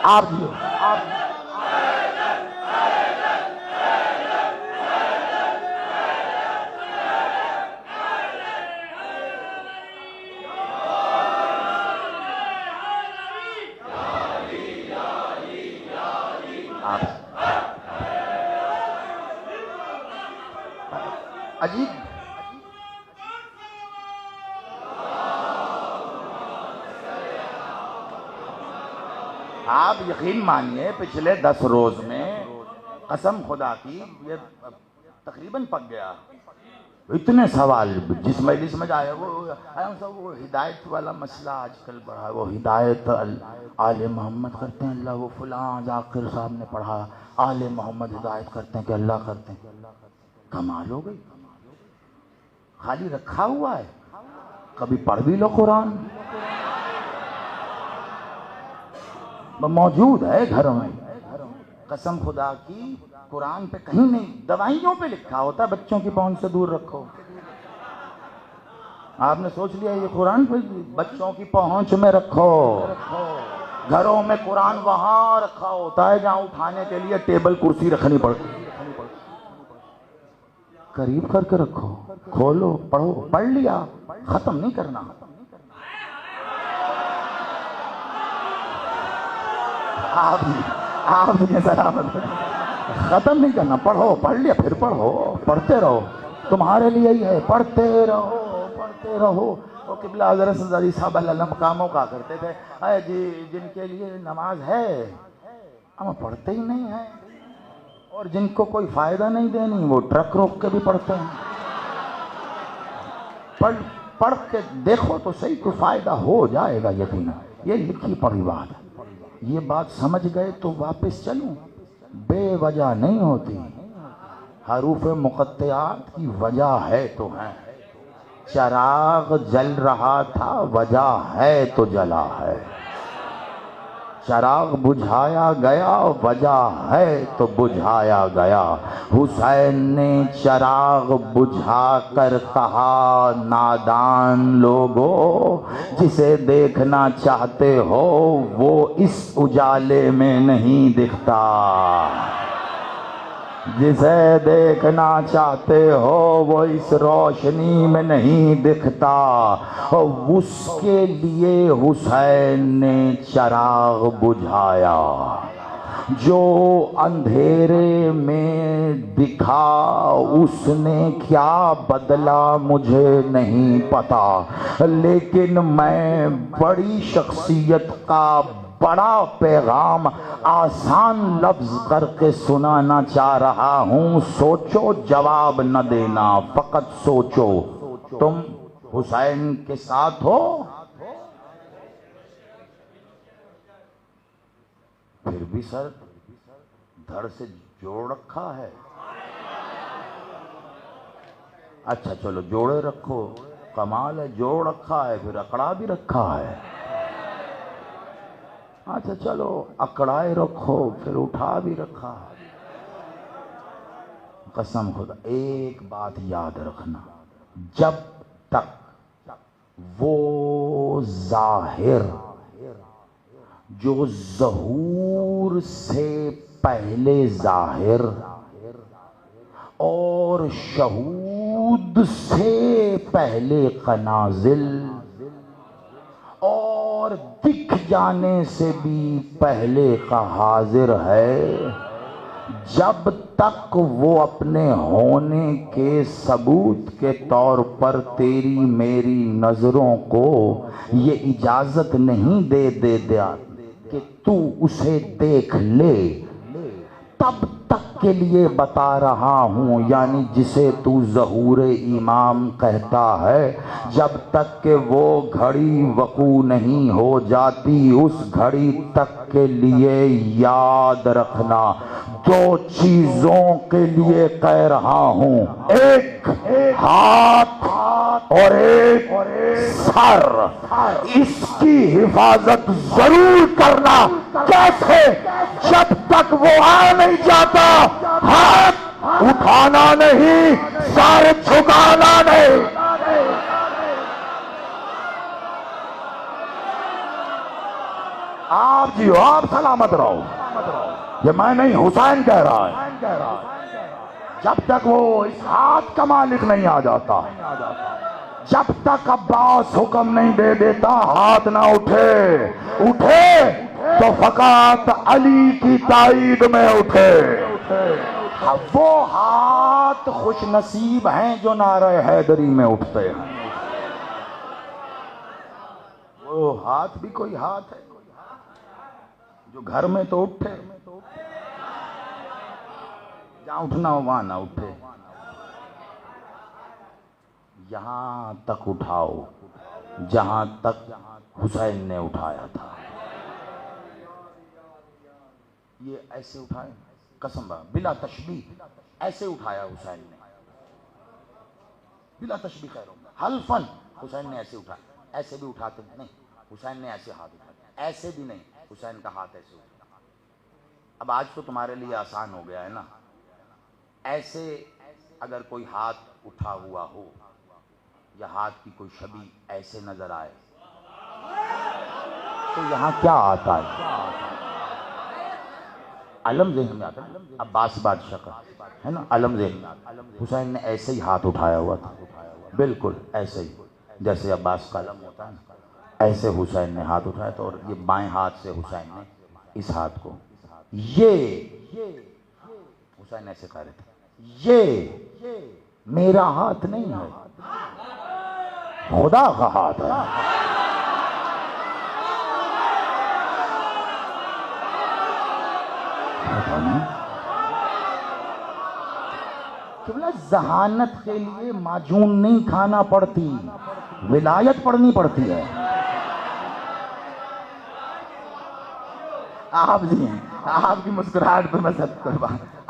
آپ عجیب آپ یقین مانیے پچھلے 10 روز میں قسم خدا کی یہ تقریباً پک گیا. اتنے سوال جس مجلس میں جائے وہ ہدایت والا مسئلہ آج کل بڑھا ہے. وہ ہدایت آل محمد کرتے ہیں اللہ، وہ فلاں ذاکر صاحب نے پڑھا آل محمد ہدایت کرتے ہیں کہ اللہ کرتے ہیں. کمال ہو گئی، خالی رکھا ہوا ہے. کبھی پڑھ بھی لو قرآن، موجود ہے گھروں میں. قسم خدا کی قرآن پہ کہیں نہیں، دوائیوں پہ لکھا ہوتا ہے بچوں کی پہنچ سے دور رکھو. آپ نے سوچ لیا یہ قرآن پہ بچوں کی پہنچ میں رکھو. گھروں میں قرآن وہاں رکھا ہوتا ہے جہاں اٹھانے کے لیے ٹیبل کرسی رکھنی پڑتی. قریب کر کے رکھو، کھولو پڑھو. پڑھ لیا ختم نہیں کرنا. آپ یہ سلامت ختم نہیں کرنا. پڑھو، پڑھ لیا پھر پڑھو، پڑھتے رہو. تمہارے لیے ہی ہے، پڑھتے رہو پڑھتے رہو. وہ قبلہ حضرت علی صاحب اللہ مقاموں کا کرتے تھے اے جی جن کے لیے نماز ہے ہم پڑھتے ہی نہیں ہیں، اور جن کو کوئی فائدہ نہیں دینی وہ ٹرک روک کے بھی پڑھتے ہیں. پڑھ کے دیکھو تو صحیح، کوئی فائدہ ہو جائے گا یقینا. یہ لکھی پڑھی بات ہے. یہ بات سمجھ گئے تو واپس چلوں. بے وجہ نہیں ہوتی. حروف مقطعات کی وجہ ہے تو ہے. چراغ جل رہا تھا وجہ ہے تو جلا ہے. چراغ بجھایا گیا وجہ ہے تو بجھایا گیا. حسین نے چراغ بجھا کر کہا نادان لوگو جسے دیکھنا چاہتے ہو وہ اس اجالے میں نہیں دکھتا. جسے دیکھنا چاہتے ہو وہ اس روشنی میں نہیں دکھتا. اس کے لیے حسین نے چراغ بجھایا. جو اندھیرے میں دکھا اس نے کیا بدلا مجھے نہیں پتا، لیکن میں بڑی شخصیت کا بڑا پیغام آسان لفظ کر کے سنانا چاہ رہا ہوں. سوچو، جواب نہ دینا، فقط سوچو. تم حسین کے ساتھ ہو؟ پھر بھی سر دھڑ سے جوڑ رکھا ہے. اچھا چلو جوڑے رکھو، کمال ہے. جوڑ رکھا ہے پھر اکڑا بھی رکھا ہے. اچھا چلو اکڑائے رکھو پھر اٹھا بھی رکھا. قسم خدا ایک بات یاد رکھنا، جب تک وہ ظاہر جو ظہور سے پہلے ظاہر اور شہود سے پہلے نازل اور دکھ جانے سے بھی پہلے کا حاضر ہے، جب تک وہ اپنے ہونے کے ثبوت کے طور پر تیری میری نظروں کو یہ اجازت نہیں دے دیا کہ تو اسے دیکھ لے، تب تک کے لیے بتا رہا ہوں، یعنی جسے تو ظہور امام کہتا ہے، جب تک کہ وہ گھڑی وقوع نہیں ہو جاتی اس گھڑی تک کے لیے یاد رکھنا دو چیزوں کے لیے کہہ رہا ہوں، ایک ہاتھ اور ایک سر، اس کی حفاظت ضرور کرنا۔ کیسے؟ جب تک وہ آ نہیں جاتا ہاتھ اٹھانا نہیں، سر جھکانا نہیں۔ آپ جی ہو، آپ سلامت رہو، یہ میں نہیں حسین کہہ رہا ہے، جب تک وہ اس ہاتھ کا مالک نہیں آ جاتا، جب تک عباس حکم نہیں دے دیتا ہاتھ نہ اٹھے تو فقط علی کی تائید میں اٹھے۔ وہ ہاتھ خوش نصیب ہیں جو نعرہ حیدری میں اٹھتے ہیں، وہ ہاتھ بھی کوئی ہاتھ ہے جو گھر میں تو اٹھے، جہاں اٹھنا ہو وہاں نہ اٹھے۔ یہاں تک اٹھاؤ جہاں تک حسین نے اٹھایا تھا۔ یہ ایسے اٹھائے، قسم بلا تشبیہ ایسے اٹھایا حسین نے، بلا تشبیہ کہہ رہا ہوں، حلفاً حسین نے ایسے اٹھایا۔ ایسے بھی اٹھاتے نہیں، حسین نے ایسے ہاتھ اٹھایا، ایسے بھی نہیں، حسین کا ہاتھ ایسے اٹھایا۔ اب آج تو تمہارے لیے آسان ہو گیا ہے نا، ایسے اگر کوئی ہاتھ اٹھا ہوا ہو یا ہاتھ کی کوئی شبیہ ایسے نظر آئے تو یہاں کیا آتا ہے؟ علم ذہن میں آتا ہے، عباس بادشاہ کا ہے نا، علم ذہن میں آتا ہے۔ حسین نے ایسے ہی ہاتھ اٹھایا ہوا تھا، بالکل ایسے ہی جیسے عباس کا علم ہوتا ہے نا، ایسے حسین نے ہاتھ اٹھایا تھا، اور یہ بائیں ہاتھ سے حسین نے اس ہاتھ کو، یہ حسین ایسے کہہ رہے تھے، یہ میرا ہاتھ نہیں ہے، خدا کا ہاتھ ہے۔ ذہانت کے لیے معجون نہیں کھانا پڑتی، ولایت پڑھنی پڑتی ہے۔ آپ جی آپ کی مسکراہٹ پہ میں سب کروا،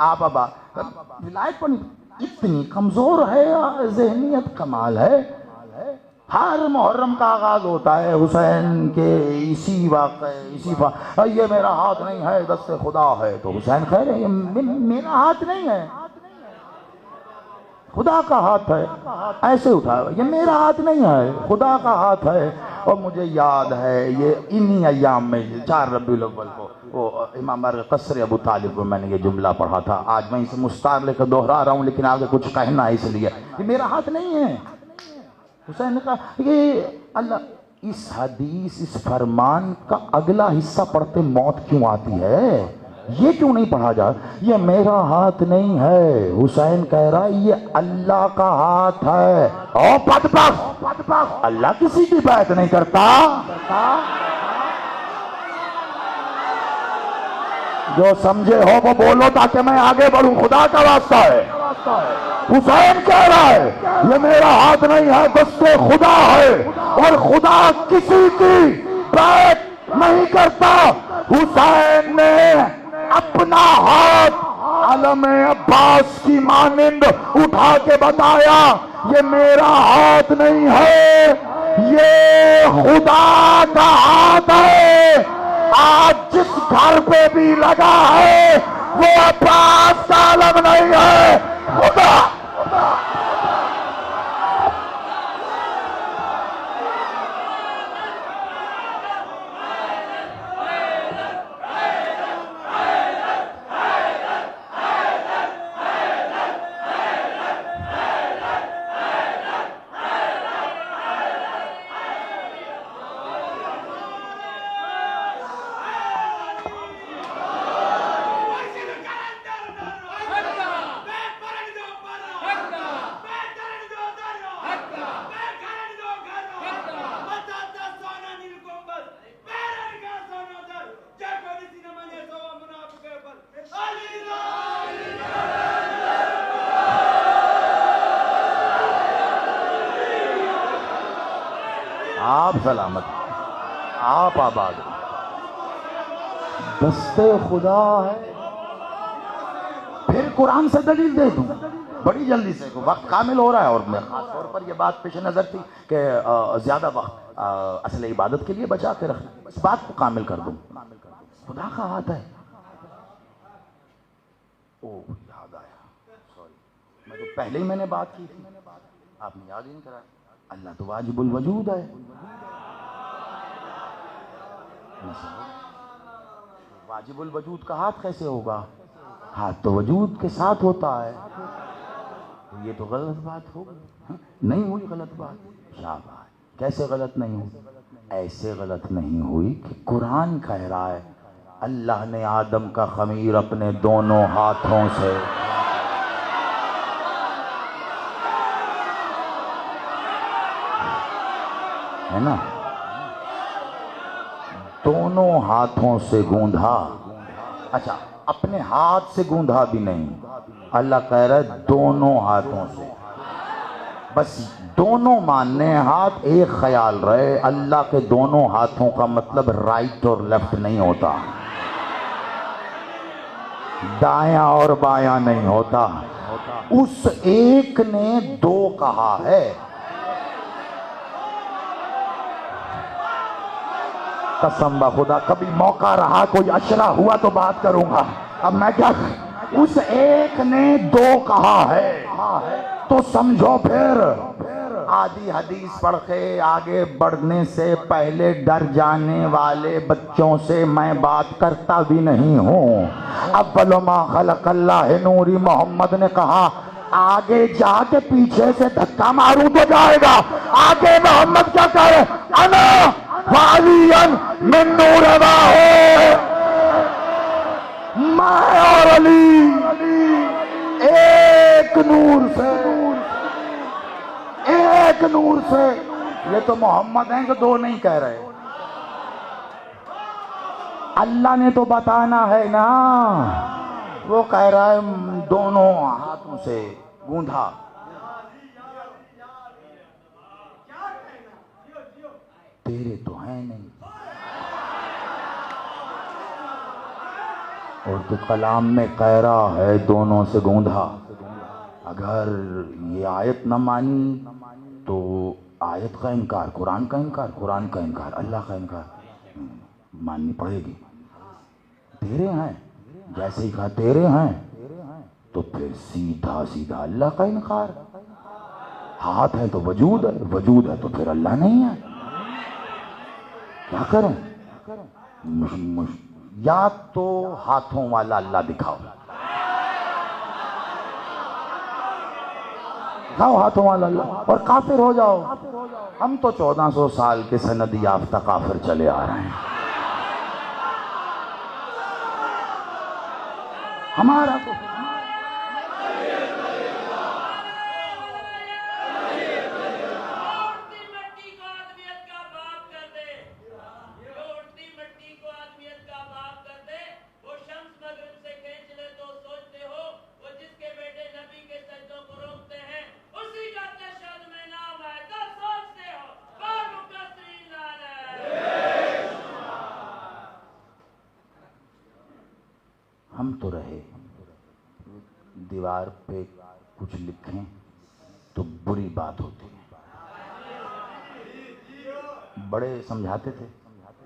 آپ اب ولایت پڑھنی اتنی کمزور ہے، ذہنیت کمال ہے۔ ہر محرم کا آغاز ہوتا ہے حسین کے اسی واقعے، یہ میرا ہاتھ نہیں ہے دست خدا ہے، تو حسین کہہ رہے ہیں میرا ہاتھ نہیں ہے، خدا کا ہاتھ ہے۔ ایسے اٹھایا، یہ میرا ہاتھ نہیں ہے، خدا کا ہاتھ ہے۔ اور مجھے یاد ہے یہ انہی ایام میں 4 ربیع الاول کو وہ امام بارق قصر ابو طالب کو میں نے یہ جملہ پڑھا تھا، آج میں اسے مستعار لے کر دوہرا رہا ہوں، لیکن آگے کچھ کہنا ہے اس لیے، یہ میرا ہاتھ نہیں ہے۔ حسین نے کہا یہ اللہ، اس حدیث اس فرمان کا اگلا حصہ پڑھتے موت کیوں آتی ہے؟ یہ کیوں نہیں پڑھا جا؟ یہ میرا ہاتھ نہیں ہے، حسین کہہ رہا یہ اللہ کا ہاتھ ہے۔ او بدبخت، اللہ کسی کی بیعت نہیں کرتا۔ جو سمجھے ہو وہ بولو تاکہ میں آگے بڑھوں، خدا کا واسطہ ہے۔ حسین کہہ رہا ہے یہ میرا ہاتھ نہیں ہے، دست خدا ہے، اور خدا کسی کی بیعت نہیں کرتا۔ حسین نے اپنا ہاتھ علم عباس کی مانند اٹھا کے بتایا یہ میرا ہاتھ نہیں ہے، یہ خدا کا ہاتھ ہے۔ آج جس گھر پہ بھی لگا ہے وہ عباس کا علم نہیں ہے، خدا۔ آپ سلامت، آپ آباد، دستے خدا ہے۔ پھر قرآن سے دلیل دے دوں بڑی جلدی سے، وقت کامل ہو رہا ہے، اور میں خاص طور پر یہ بات پیش نظر تھی کہ زیادہ وقت اصل عبادت کے لیے بچا کے رکھنا، اس بات کو کامل کر دوں۔ خدا کا ہاتھ ہے۔ اوہ یاد آیا، سوری، میں تو پہلے ہی میں نے بات کی تھی، آپ نے یاد ہی نہیں کرا۔ اللہ تو واجب الوجود ہے۔ واجب الوجود کا ہاتھ کیسے ہوگا؟ ہاتھ تو وجود کے ساتھ ہوتا ہے۔ یہ تو غلط بات ہوگی، نہیں ہوئی غلط بات؟ شاباش، کیسے غلط نہیں ہوئی؟ ایسے غلط نہیں ہوئی کہ قرآن کہہ رہا ہے اللہ نے آدم کا خمیر اپنے دونوں ہاتھوں سے، ہے نا، دونوں ہاتھوں سے گوندھا۔ اچھا، اپنے ہاتھ سے گوندھا بھی نہیں، اللہ کہہ رہا ہے دونوں ہاتھوں سے۔ بس دونوں ماننے ہیں، ہاتھ ایک خیال رہے، اللہ کے دونوں ہاتھوں کا مطلب رائٹ اور لیفٹ نہیں ہوتا، دایاں اور بایاں نہیں ہوتا۔ اس ایک نے دو کہا ہے۔ قسم بخدا کبھی موقع رہا کوئی اشرا ہوا تو بات کروں گا، اب میں کیا، اس ایک نے دو کہا ہے تو سمجھو پھر۔ آدھی حدیث پڑھ کے آگے بڑھنے سے پہلے ڈر جانے والے بچوں سے میں بات کرتا بھی نہیں ہوں۔ اول ما خلق اللہ نوری محمد نے کہا آگے جا کے پیچھے سے دھکا ماروں تو جائے گا، آگے محمد کیا کہہ رہے، انا وعلیا من نور اباہ، میں اور علی ایک نور سے، ایک نور سے۔ یہ تو محمد ہیں کہ دو نہیں کہہ رہے، اللہ نے تو بتانا ہے نا، وہ کہہ رہا ہے دونوں ہاتھوں سے گوندھا۔ تیرے تو ہیں نہیں، اور تو کلام میں کہہ رہا ہے دونوں سے گوندھا۔ اگر یہ آیت نہ مانی تو آیت کا انکار، قرآن کا انکار، قرآن کا انکار، اللہ کا انکار ماننی پڑے گی۔ تیرے ہیں، جیسے ہی کہا تیرے ہیں تو پھر سیدھا سیدھا اللہ کا انکار۔ ہاتھ ہے تو وجود ہے، وجود ہے تو پھر اللہ نہیں ہے، کیا کریں؟ یا تو ہاتھوں والا اللہ دکھاؤ، دکھاؤ ہاتھوں والا اللہ، اور کافر ہو جاؤ۔ ہم تو 1400 سال کے سند یافتہ کافر چلے آ رہے ہیں، ہمارا تو ہم تو رہے دیوار پہ کچھ لکھیں تو بری بات ہوتی ہے، بڑے سمجھاتے تھے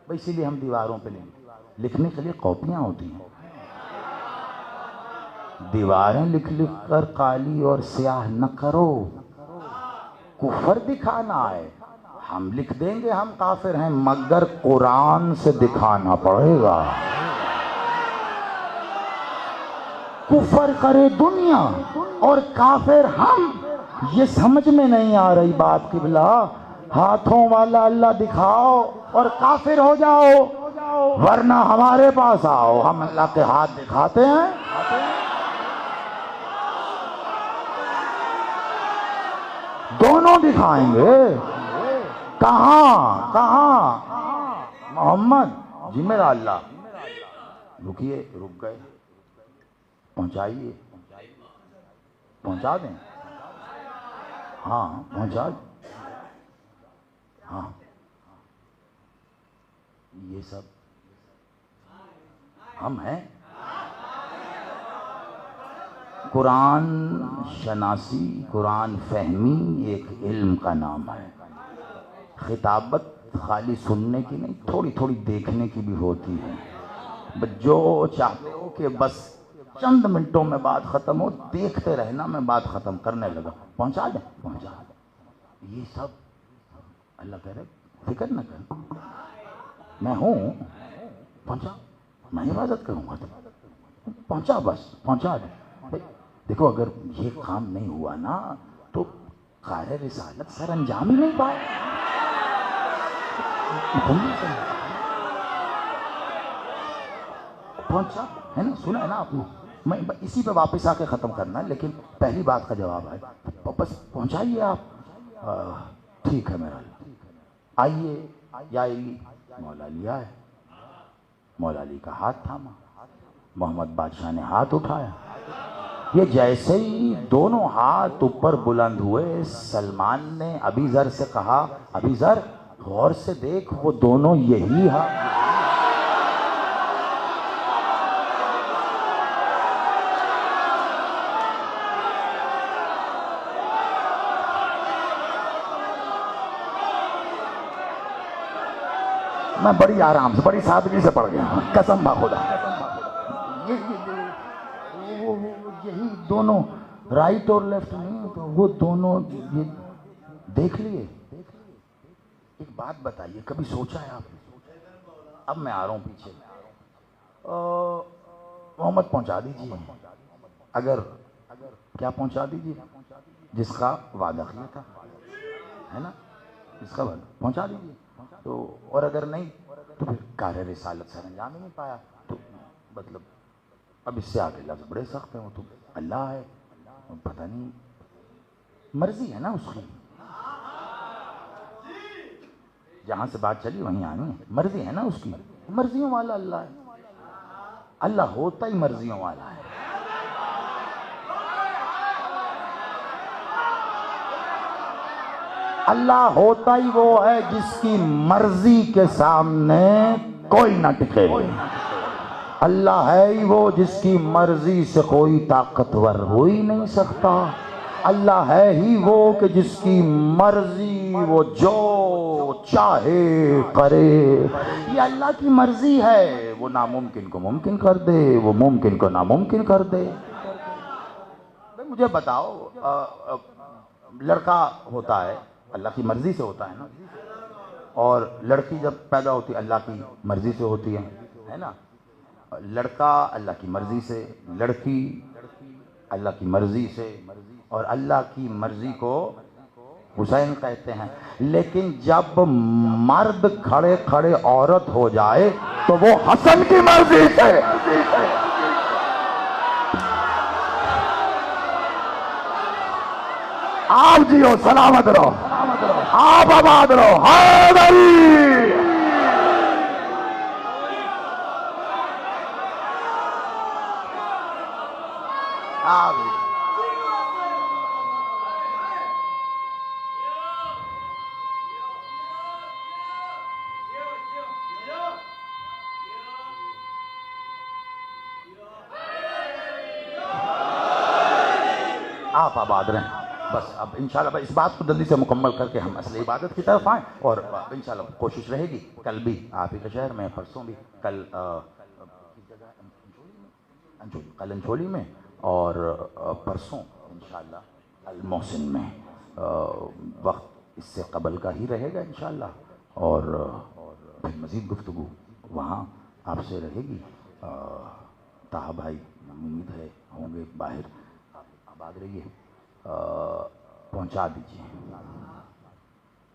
بھئی، اسی لیے ہم دیواروں پہ نہیں لکھنے کے لیے کاپیاں ہوتی ہیں، دیواریں لکھ لکھ کر کالی اور سیاہ نہ کرو، کفر دکھانا ہے، ہم لکھ دیں گے ہم کافر ہیں، مگر قرآن سے دکھانا پڑے گا۔ کفر کرے دنیا اور کافر ہم، یہ سمجھ میں نہیں آ رہی بات قبلہ، ہاتھوں والا اللہ دکھاؤ اور کافر ہو جاؤ، ورنہ ہمارے پاس آؤ، ہم اللہ کے ہاتھ دکھاتے ہیں۔ دونوں دکھائیں گے، کہاں کہاں محمد جی میرا اللہ، رکیے، رک گئے، پہنچائیے، پہنچا دیں، ہاں پہنچا، ہاں یہ سب ہم ہیں. قرآن شناسی، قرآن فہمی ایک علم کا نام ہے. خطابت خالی سننے کی نہیں، تھوڑی تھوڑی دیکھنے کی بھی ہوتی ہے. جو چاہتے ہو کہ بس چند منٹوں میں بات ختم ہو، دیکھتے رہنا. میں بات ختم کرنے لگا، پہنچا دیں پہنچا دیں. یہ سب اللہ کہہ رہے فکر نہ کر، میں ہوں، پہنچا. میں حفاظت کروں گا، پہنچا، بس پہنچا دیں. دیکھو اگر یہ کام نہیں ہوا نا تو قائر رسالت سر انجام ہی نہیں پائے. پہنچا ہے نا، سنا ہے نا آپ نے. میں اسی پہ واپس آ کے ختم کرنا ہے، لیکن پہلی بات کا جواب ہے بس پہنچائیے آپ. ٹھیک ہے میرا آئیے یا علی. مولا علی آئے، مولا علی کا ہاتھ تھاما، محمد بادشاہ نے ہاتھ اٹھایا. یہ جیسے ہی دونوں ہاتھ اوپر بلند ہوئے، سلمان نے ابی ذر سے کہا ابی ذر غور سے دیکھ، وہ دونوں یہی ہاتھ. میں بڑی آرام سے، بڑی سادگی سے پڑھ گیا، قسم بخدا. یہی دونوں، رائٹ اور لیفٹ نہیں تو وہ دونوں یہ دیکھ لیے. ایک بات بتائیے، کبھی سوچا ہے آپ نے؟ اب میں آ رہا ہوں پیچھے. محمد پہنچا دیجیے. اگر کیا پہنچا دیجیے؟ جس کا وعدہ کیا تھا، ہے نا، جس کا وعدہ پہنچا دیجیے. تو اور اگر نہیں تو پھر کار رسالت سر انجام ہی نہیں پایا. تو مطلب اب اس سے آگے لفظ بڑے سخت ہیں. وہ تو اللہ ہے، پتہ نہیں، مرضی ہے نا اس کی. جہاں سے بات چلی وہیں آنی ہے. مرضی ہے نا اس کی، مرضیوں والا اللہ ہے. اللہ ہوتا ہی مرضیوں والا ہے. اللہ ہوتا ہی وہ ہے جس کی مرضی کے سامنے کوئی نہ ٹکے. اللہ ہے ہی وہ جس کی مرضی سے کوئی طاقتور ہو ہی نہیں سکتا. اللہ ہے ہی وہ کہ جس کی مرضی وہ جو چاہے کرے. یہ اللہ کی مرضی ہے. وہ ناممکن کو ممکن کر دے، وہ ممکن کو ناممکن کر دے. مجھے بتاؤ، لڑکا ہوتا ہے اللہ کی مرضی سے ہوتا ہے نا، اور لڑکی جب پیدا ہوتی ہے اللہ کی مرضی سے ہوتی ہے نا. لڑکا اللہ کی مرضی سے، لڑکی اللہ کی مرضی سے. اور اللہ کی مرضی کو حسین کہتے ہیں. لیکن جب مرد کھڑے کھڑے عورت ہو جائے تو وہ حسن کی مرضی سے. آپ جیو، سلامت رہو، آپ آباد رہو. حیدری آپ آباد رہیں. بس اب انشاءاللہ اس بات کو جلدی سے مکمل کر کے ہم اصل عبادت کی طرف آئیں. اور انشاءاللہ کوشش رہے گی کل بھی آپ ہی کے شہر میں، پرسوں بھی، کل انچولی میں، اور پرسوں انشاءاللہ المحسن میں. وقت اس سے قبل کا ہی رہے گا انشاءاللہ. اور پھر مزید گفتگو وہاں آپ سے رہے گی. طاہا بھائی امید ہے ہوں گے باہر. آباد رہیے. پہنچا دیجیے.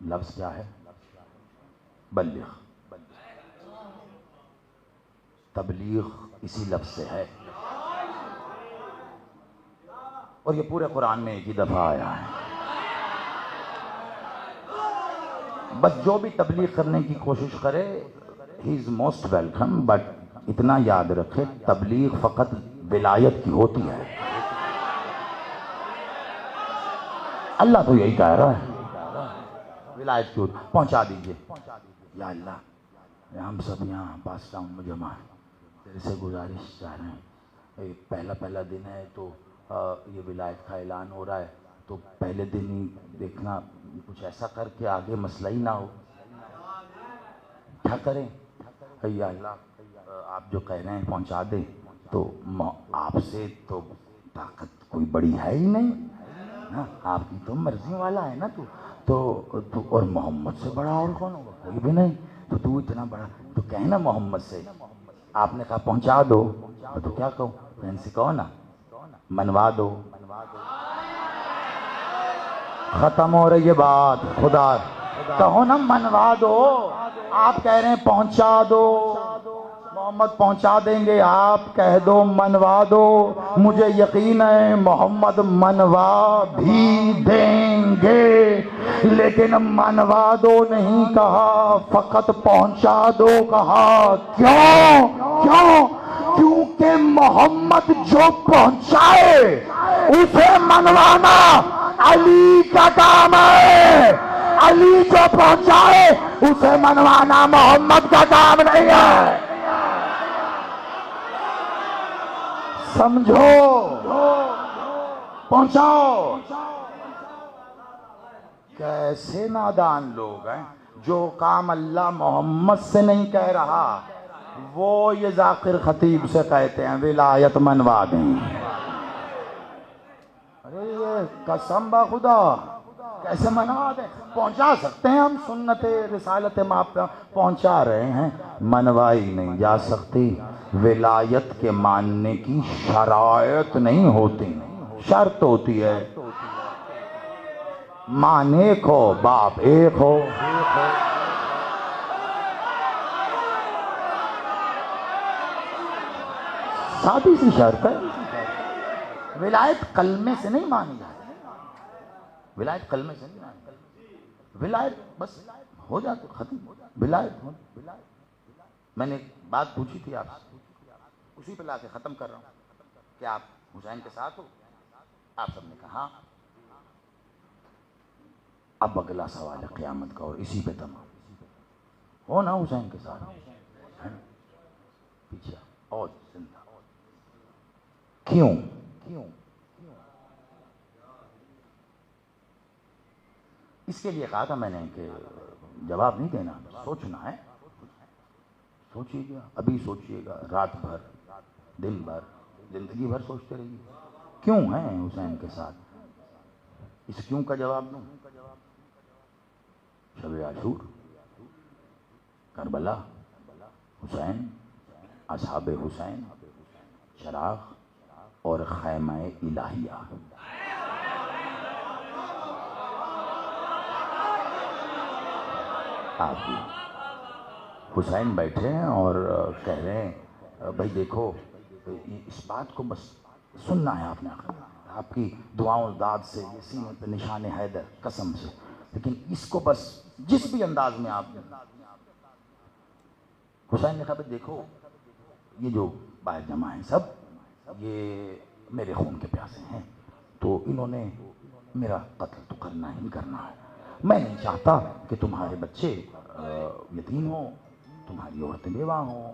لفظ کیا ہے؟ بلغ. تبلیغ اسی لفظ سے ہے، اور یہ پورے قرآن میں ایک ہی دفعہ آیا ہے. بس جو بھی تبلیغ کرنے کی کوشش کرے ہی از موسٹ ویلکم. بٹ اتنا یاد رکھے تبلیغ فقط ولایت کی ہوتی ہے. اللہ تو یہی کہہ رہا ہے ولایت کی ہوتی. پہنچا دیجئے. یا اللہ ہم سب یہاں پاس ٹاؤن میں جمع ہیں، تیرے سے گزارش چاہ رہے ہیں، پہلا دن ہے تو یہ ولایت کا اعلان ہو رہا ہے، تو پہلے دن ہی دیکھنا کچھ ایسا کر کے آگے مسئلہ ہی نہ ہو. کیا کریں؟ یا اللہ آپ جو کہہ رہے ہیں پہنچا دیں، تو آپ سے تو طاقت کوئی بڑی ہے ہی نہیں نا، آپ کی تو مرضی والا ہے نا تو اور محمد سے بڑا اور کون ہوگا؟ کوئی بھی نہیں. تو اتنا بڑا تو کہنا محمد سے. آپ نے کہا پہنچا دو، تو کیا کہوں؟ بہن سے کہو نا منوا دو. ختم ہو رہی ہے بات. خدا کہو نا منوا دو. آپ کہہ رہے ہیں پہنچا دو، محمد پہنچا دیں گے، آپ کہہ دو منوا دو. مجھے یقین ہے محمد منوا بھی دیں گے، لیکن منوا دو نہیں کہا، فقط پہنچا دو کہا. کیوں؟ کیونکہ محمد جو پہنچائے اسے منوانا علی کا کام ہے. علی جو پہنچائے اسے منوانا محمد کا کام نہیں ہے. سمجھو، پہنچاؤ. کیسے نادان لوگ ہیں، جو کام اللہ محمد سے نہیں کہہ رہا وہ یہ ذاکر خطیب سے کہتے ہیں ولایت منوا دیں. ارے یہ قسم با خدا کیسے منوا دیں؟ پہنچا سکتے ہیں ہم، سنت رسالت ماپ پہنچا رہے ہیں، منوائی نہیں جا سکتی. ولایت کے ماننے کی شرائط نہیں ہوتی، شرط ہوتی ہے مان ایک ہو باپ ایک ہو. سادی سی شرط ہے. ولایت کلمے سے نہیں مانی جاتی، ولایت کلمے سے نہیں مانی جاتی. ولایت بس ہو جاتی ختم. ولایت میں نے ایک بات پوچھی تھی آپ سے، اسی پہ لا کے ختم کر رہا ہوں کہ آپ حسین کے ساتھ ہو؟ آپ سب نے کہا ہاں. اب اگلا سوال ہے قیامت کا اور اسی پہ تمام. ہو نا حسین کے ساتھ؟ پیچھے اور زندہ. کیوں؟ اس کے لیے کہا تھا میں نے کہ جواب نہیں دینا، سوچنا ہے. سوچیے گا، ابھی سوچیے گا، رات بھر دن بھر زندگی بھر سوچتے رہیے کیوں ہیں حسین کے ساتھ. اس کیوں کا جواب دوں. شب عاشور، کربلا، حسین، اصحاب حسین، چراغ اور خیمہ الہیہ. آپ حسین بیٹھے ہیں اور کہہ رہے ہیں بھائی دیکھو اس بات کو بس سننا ہے آپ نے، آپ کی دعاؤں داد سے یہ سینے پہ نشان حیدر قسم سے، لیکن اس کو بس جس بھی انداز میں آپ نے. حسین نے کہا بھائی دیکھو یہ جو باہر جمع ہیں سب یہ میرے خون کے پیاسے ہیں، تو انہوں نے میرا قتل تو کرنا ہی کرنا ہے. میں نہیں چاہتا کہ تمہارے بچے یتیم ہوں، تمہاری عورتیں بیوہ ہوں،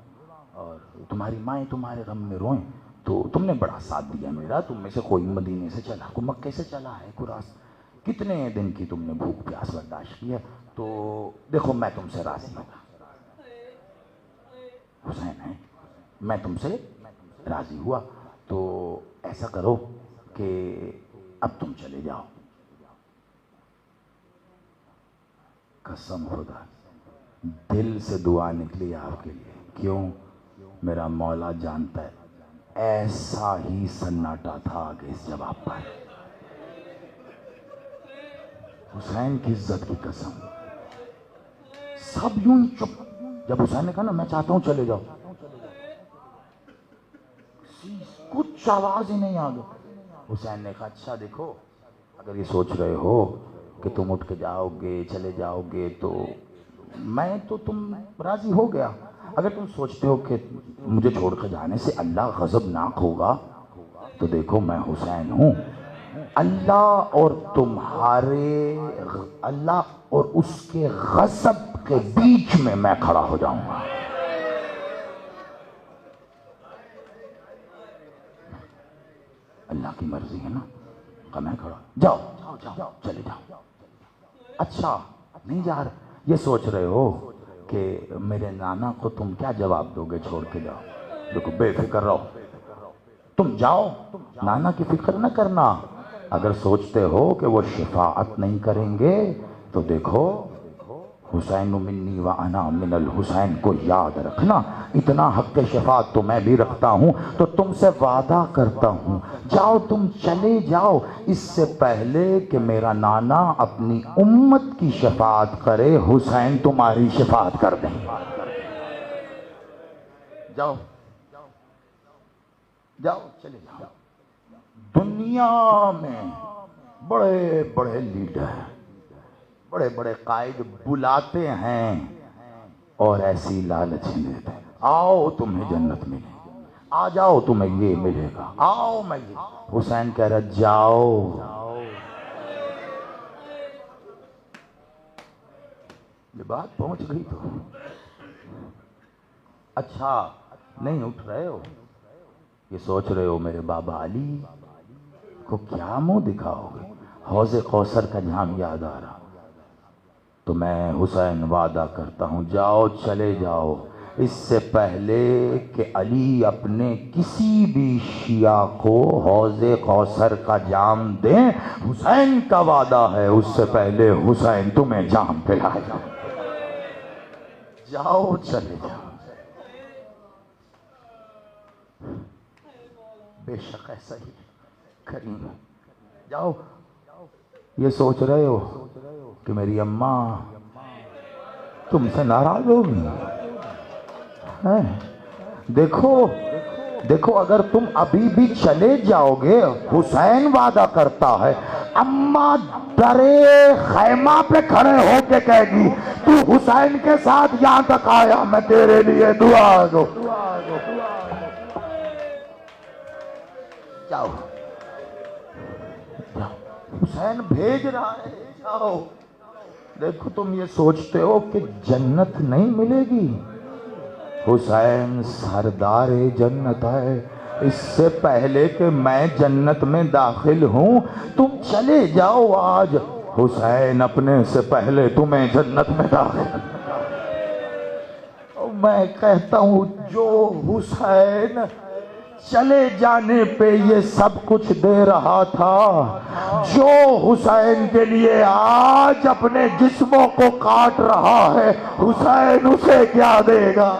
اور تمہاری مائیں تمہارے غم میں روئیں. تو تم نے بڑا ساتھ دیا میرا، تم میں سے کوئی مدینے سے چلا، کوئی مکے سے چلا ہے، قراس کتنے دن کی تم نے بھوک پیاس برداشت کی ہے، تو دیکھو میں تم سے راضی ہوں. حسین ہے میں تم سے راضی ہوا، تو ایسا کرو کہ اب تم چلے جاؤ. قسم خدا دل سے دعا نکلی آپ کے لیے. کیوں؟ میرا مولا جانتا ہے ایسا ہی سناٹا تھا آگے اس جواب پر. حسین کی عزت کی قسم سب یوں چپ. جب حسین نے کہا نا میں چاہتا ہوں چلے جاؤ، کچھ آواز ہی نہیں آگے. حسین نے کہا اچھا دیکھو اگر یہ سوچ رہے ہو کہ تم اٹھ کے جاؤ گے چلے جاؤ گے تو میں تو تم راضی ہو گیا. اگر تم سوچتے ہو کہ مجھے چھوڑ کے جانے سے اللہ غضبناک ہوگا تو دیکھو میں حسین ہوں، اللہ اور اس کے غضب کے بیچ میں کھڑا ہو جاؤں گا. اللہ کی مرضی ہے نا کہ میں کھڑا. جاؤ چلے جاؤ. اچھا نہیں جا رہے. یہ سوچ رہے ہو کہ میرے نانا کو تم کیا جواب دو گے چھوڑ کے جاؤ. دیکھو بے فکر رہو, تم جاؤ, نانا کی فکر نہ کرنا. اگر سوچتے ہو کہ وہ شفاعت نہیں کریں گے تو دیکھو حسین منی و انا من الحسین کو یاد رکھنا. اتنا حق شفاعت تو میں بھی رکھتا ہوں, تو تم سے وعدہ کرتا ہوں جاؤ, تم چلے جاؤ اس سے پہلے کہ میرا نانا اپنی امت کی شفاعت کرے, حسین تمہاری شفاعت کر دیں. جاؤ جاؤ چلے جاؤ. دنیا میں بڑے بڑے لیڈر, بڑے بڑے قائد بلاتے ہیں اور ایسی لالچ دیتے ہیں, آؤ تمہیں جنت ملے گی, آ جاؤ تمہیں یہ ملے گا, آؤ میں یہ. حسین کہہ رہا جاؤ. یہ بات پہنچ گئی تو اچھا نہیں اٹھ رہے ہو, یہ سوچ رہے ہو میرے بابا علی کو کیا منہ دکھاؤ گے. حوض کوثر کا جام یاد آ رہا. تو میں حسین وعدہ کرتا ہوں جاؤ چلے جاؤ اس سے پہلے کہ علی اپنے کسی بھی شیعہ کو حوض کوثر کا جام دیں. حسین کا وعدہ ہے اس سے پہلے حسین تمہیں جام پلائے. جاؤ چلے جاؤ. بے شک ایسا ہی کریم. جاؤ. یہ سوچ رہے ہو کہ میری اماں تم سے ناراض ہوگی. دیکھو اگر تم ابھی بھی چلے جاؤ گے, حسین وعدہ کرتا ہے اماں درے خیمہ پہ کھڑے ہو کے کہے گی تو حسین کے ساتھ یہاں تک آیا, میں تیرے لیے دعا دو. جاؤ حسین بھیج رہا ہے, جاؤ. دیکھو تم یہ سوچتے ہو کہ جنت نہیں ملے گی, حسین سردار جنت ہے. اس سے پہلے کہ میں جنت میں داخل ہوں تم چلے جاؤ آج, حسین اپنے سے پہلے تمہیں جنت میں داخل. میں کہتا ہوں جو حسین چلے جانے پہ یہ سب کچھ دے رہا تھا, جو حسین کے لیے آج اپنے جسموں کو کاٹ رہا ہے, حسین اسے کیا دے گا.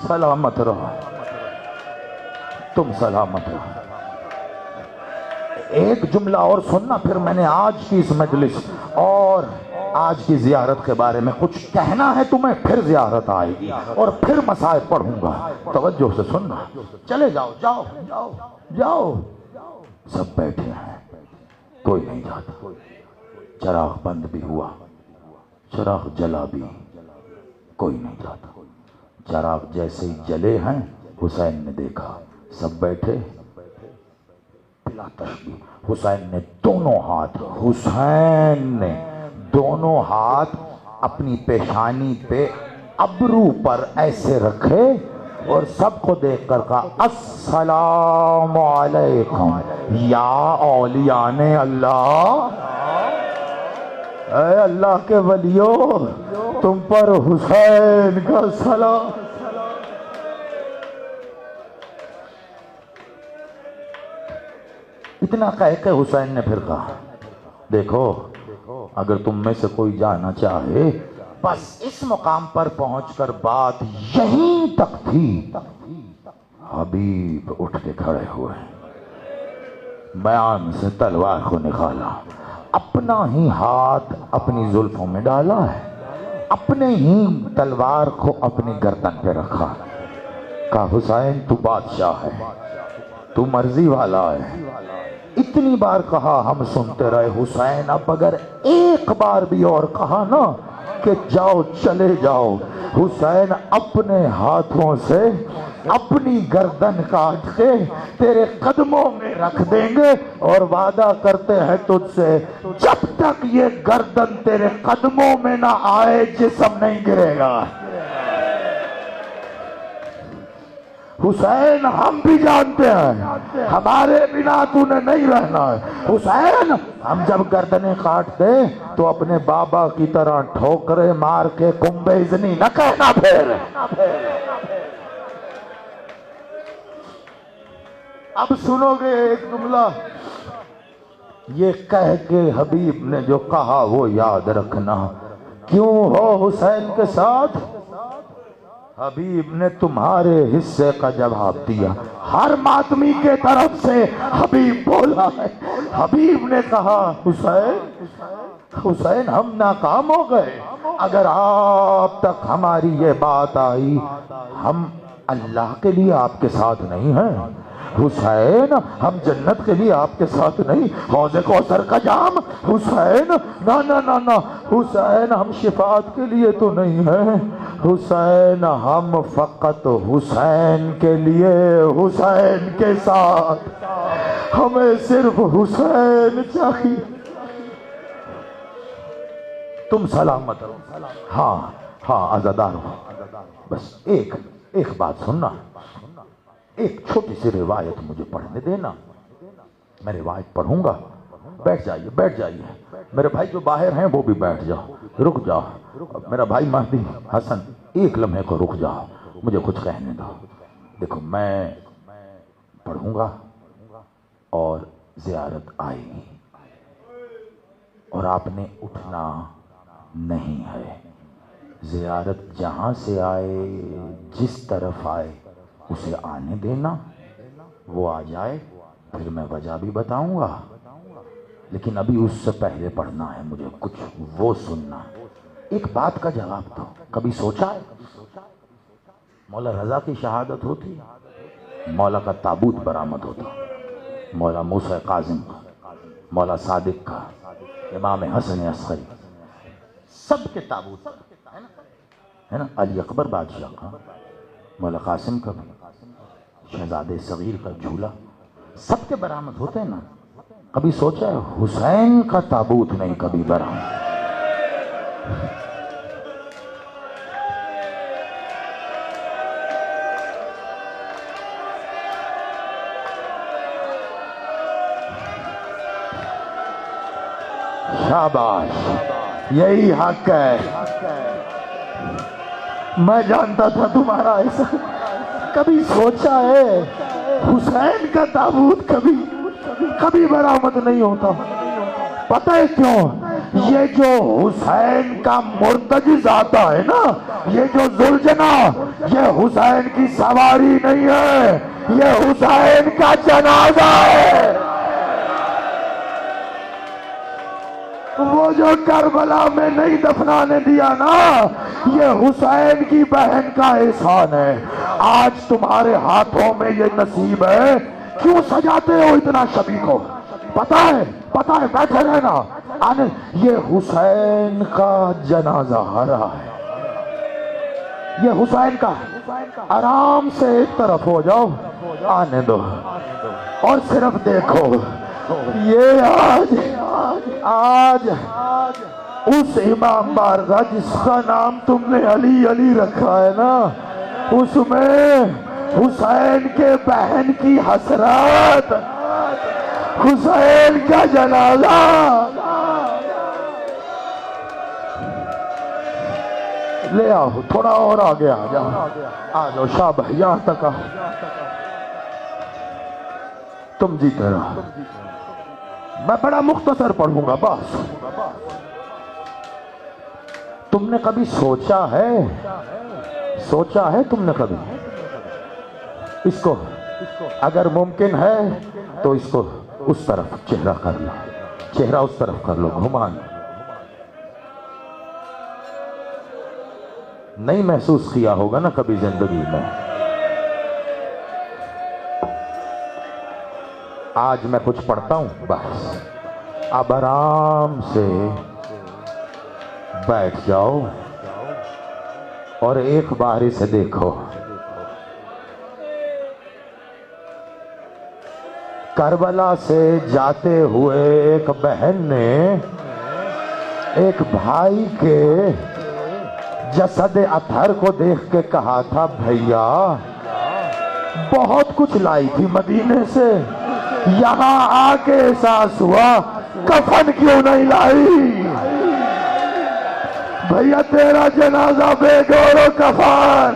سلامت رہو, تم سلامت رہو. ایک جملہ اور سننا, پھر میں نے آج کی اس مجلس اور آج کی زیارت کے بارے میں کچھ کہنا ہے تمہیں. پھر زیارت آئے گی اور پھر مسائل پڑھوں گا, توجہ سے سننا. چلے جاؤ جاؤ جاؤ جاؤ. سب بیٹھے ہیں, کوئی نہیں جاتا. چراغ بند بھی ہوا, چراغ جلا بھی, کوئی نہیں جاتا. چراغ جیسے ہی جلے ہیں حسین نے دیکھا سب بیٹھے, بلا تشبیہ حسین نے دونوں ہاتھ اپنی پیشانی پہ ابرو پر ایسے رکھے اور سب کو دیکھ کر کہا السلام علیکم یا اولیاء اللہ. اے اللہ کے ولیو, تم پر حسین کا سلام. اتنا کہہ کے حسین نے پھر کہا دیکھو اگر تم میں سے کوئی جانا چاہے, بس اس مقام پر پہنچ کر بات یہیں تک تھی. حبیب اٹھ کے کھڑے ہوئے, بیان سے تلوار کو نکالا, اپنا ہی ہاتھ اپنی زلفوں میں ڈالا ہے, اپنے ہی تلوار کو اپنی گردن پہ رکھا. کہا حسین تو بادشاہ ہے, تو مرضی والا ہے. اتنی بار کہا ہم سنتے رہے. حسین اب اگر ایک بار بھی اور کہا نا کہ جاؤ چلے جاؤ, حسین اپنے ہاتھوں سے اپنی گردن کاٹ کے تیرے قدموں میں رکھ دیں گے، اور وعدہ کرتے ہیں تجھ سے جب تک یہ گردن تیرے قدموں میں نہ آئے جسم نہیں گرے گا۔ حسین ہم بھی جانتے ہیں ہمارے بنا تو نے نہیں رہنا ہے۔ حسین ہم جب گردنیں کاٹتے تو اپنے بابا کی طرح ٹھوکرے مار کے کنبے ازنی نہ کہنا پھر۔ اب سنو گے ایک جملہ، یہ کہہ کے حبیب نے جو کہا وہ یاد رکھنا، کیوں ہو حسین کے ساتھ؟ حبیب نے تمہارے حصے کا جواب دیا۔ ہر ماتمی کے طرف سے حبیب بولا ہے۔ حبیب نے کہا حسین ہم ناکام ہو گئے، اگر آپ تک ہماری یہ بات آئی ہم اللہ کے لیے آپ کے ساتھ نہیں ہیں، حسین ہم جنت کے لیے آپ کے ساتھ نہیں، حوض کوثر کا جام حسین نہ نہ نہ نہ، حسین ہم شفاعت کے لیے تو نہیں ہیں، حسین ہم فقط حسین کے لیے، حسین کے ساتھ، ہمیں صرف حسین چاہیے۔ تم سلامت رہو۔ ہاں ہاں عزادار ہو، بس ایک بات سننا، ایک چھوٹی سی روایت مجھے پڑھنے دینا، میں روایت پڑھوں گا۔ بیٹھ جائیے بیٹھ جائیے، میرے بھائی جو باہر ہیں وہ بھی بیٹھ جاؤ، رک جاؤ، میرا بھائی مہدی حسن ایک لمحے کو رک جاؤ، مجھے کچھ کہنے دو۔ دیکھو میں پڑھوں گا اور زیارت آئے گی، اور آپ نے اٹھنا نہیں ہے، زیارت جہاں سے آئے جس طرف آئے اسے آنے دینا، وہ آ جائے پھر میں وجہ بھی بتاؤں گا، لیکن ابھی اس سے پہلے پڑھنا ہے مجھے کچھ وہ سننا۔ ایک بات کا جواب دو، کبھی سوچا ہے مولا رضا کی شہادت ہوتی مولا کا تابوت برآمد ہوتا، مولا موسیٰ کاظم کا، مولا صادق کا، امام حسن عسکری، سب کے تابوت ہے نا، علی اکبر بادشاہ کا، مولا قاسم کا بھی، شہزادے صغیر کا جھولا، سب کے برآمد ہوتے ہیں نا، کبھی سوچا ہے حسین کا تابوت نہیں کبھی برآمد؟ شاباش، یہی حق ہے، میں جانتا تھا تمہارا ایسا۔ کبھی سوچا ہے حسین کا تابوت کبھی برآمد نہیں ہوتا؟ پتہ ہے کیوں؟ یہ جو حسین کا مرتجز آتا ہے نا، یہ جو ذوالجناح، یہ حسین کی سواری نہیں ہے، یہ حسین کا جنازہ ہے۔ وہ جو کربلا میں نہیں دفنانے دیا نا، یہ حسین کی بہن کا احسان ہے۔ آج تمہارے ہاتھوں میں یہ نصیب ہے، کیوں سجاتے ہو اتنا شبی کو؟ پتہ ہے بیٹھے رہنا، یہ حسین کا جنازہ آ رہا ہے، یہ حسین کا، آرام سے ایک طرف ہو جاؤ، آنے دو، اور صرف دیکھو، یہ آج اس امام بارگاہ جس کا نام تم نے علی علی رکھا ہے نا، اس میں حسین کے بہن کی حسرات، حسین کا جنازہ، لے آؤ تھوڑا اور آگے آ جاؤ، شابہ یہاں تک آؤ، تم جیتے رہو، میں بڑا مختصر پڑھوں گا بس۔ تم نے کبھی سوچا ہے تم نے کبھی اس کو، اگر ممکن ہے تو اس کو اس طرف چہرہ کر لو، چہرہ اس طرف کر لو، گھمان، نہیں محسوس کیا ہوگا نا کبھی زندگی میں؟ آج میں کچھ پڑھتا ہوں بس، اب آرام سے بیٹھ جاؤ اور ایک بار اسے دیکھو، کربلا سے جاتے ہوئے ایک بہن نے ایک بھائی کے جسد اطہر کو دیکھ کے کہا تھا بھیا بہت کچھ لائی تھی مدینے سے، یہاں آ کے احساس ہوا کفن کیوں نہیں لائی؟ بھیا تیرا جنازہ بے گور و کفن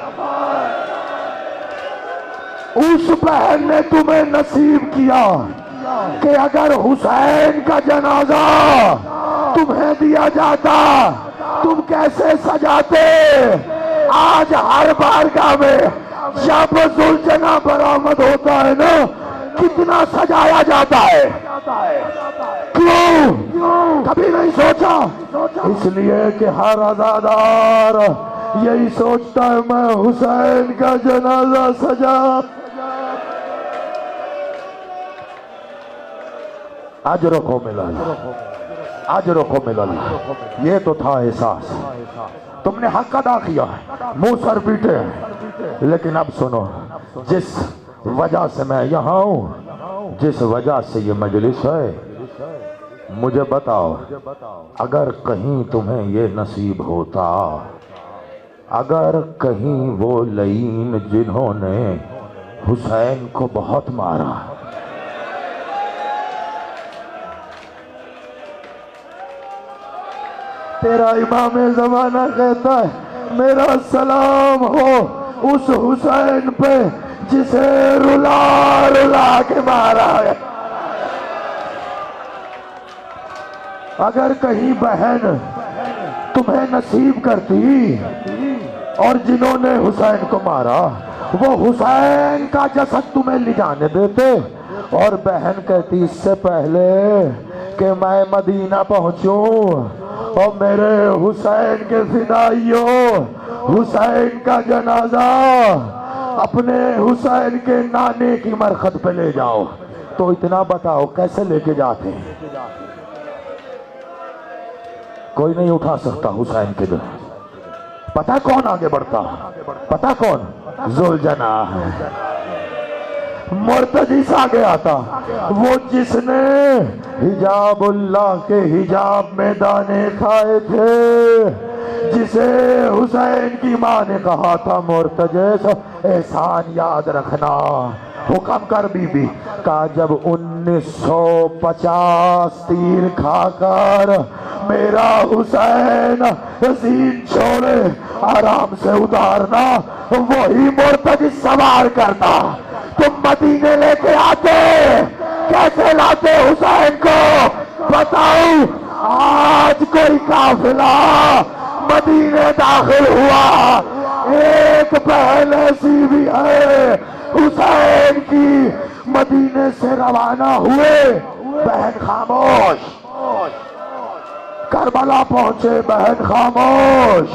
اس بہن نے تمہیں نصیب کیا کہ اگر حسین کا جنازہ تمہیں دیا جاتا تم کیسے سجاتے؟ آج ہر بارگاہ میں جب ذوالجناح برآمد ہوتا ہے نا کتنا سجایا جاتا ہے، کیوں؟ کبھی نہیں سوچا؟ اس لیے کہ ہر عزادار یہی سوچتا ہے میں حسین کا جنازہ سجا۔ اجرکم الاللہ، اجرکم الاللہ، یہ تو تھا احساس، تم نے حق ادا کیا، منہ سر پیٹے، لیکن اب سنو، جس وجہ سے میں یہاں ہوں، جس وجہ سے یہ مجلس ہے، مجھے بتاؤ اگر کہیں تمہیں یہ نصیب ہوتا، اگر کہیں وہ لعین جنہوں نے حسین کو بہت مارا، تیرا امام زمانہ کہتا ہے میرا سلام ہو اس حسین پہ جسے رلا رلا کے مارا ہے۔ اگر کہیں بہن تمہیں نصیب کرتی اور جنہوں نے حسین کو مارا وہ حسین کا جسد تمہیں لے جانے دیتے، اور بہن کہتی اس سے پہلے کہ میں مدینہ پہنچوں اور میرے حسین کے فدائیوں حسین کا جنازہ اپنے حسین کے نانے کی مرخت پہ لے جاؤ، تو اتنا بتاؤ کیسے لے کے جاتے ہیں؟ کوئی نہیں اٹھا سکتا حسین کے دل۔ پتہ کون آگے بڑھتا؟ پتہ کون؟ ذوالجناح مرتضی سے آگے آتا، وہ جس نے حجاب اللہ کے حجاب میں دانے کھائے تھے، جسے حسین کی ماں نے کہا تھا مرتضی سے احسان یاد رکھنا، حکم کر بی بی کہا جب 1950 تیر کھا کر میرا حسین زین چھوڑے آرام سے اتارنا، وہی مرتضی سوار کرتا، تم مدینے لے کے آتے، کیسے لاتے حسین کو؟ بتاؤ۔ آج کوئی قافلہ مدینے داخل ہوا، ایک بہن ایسی بھی ہے حسین کی، مدینے سے روانہ ہوئے، بہن خاموش، کربلا پہنچے بہن خاموش،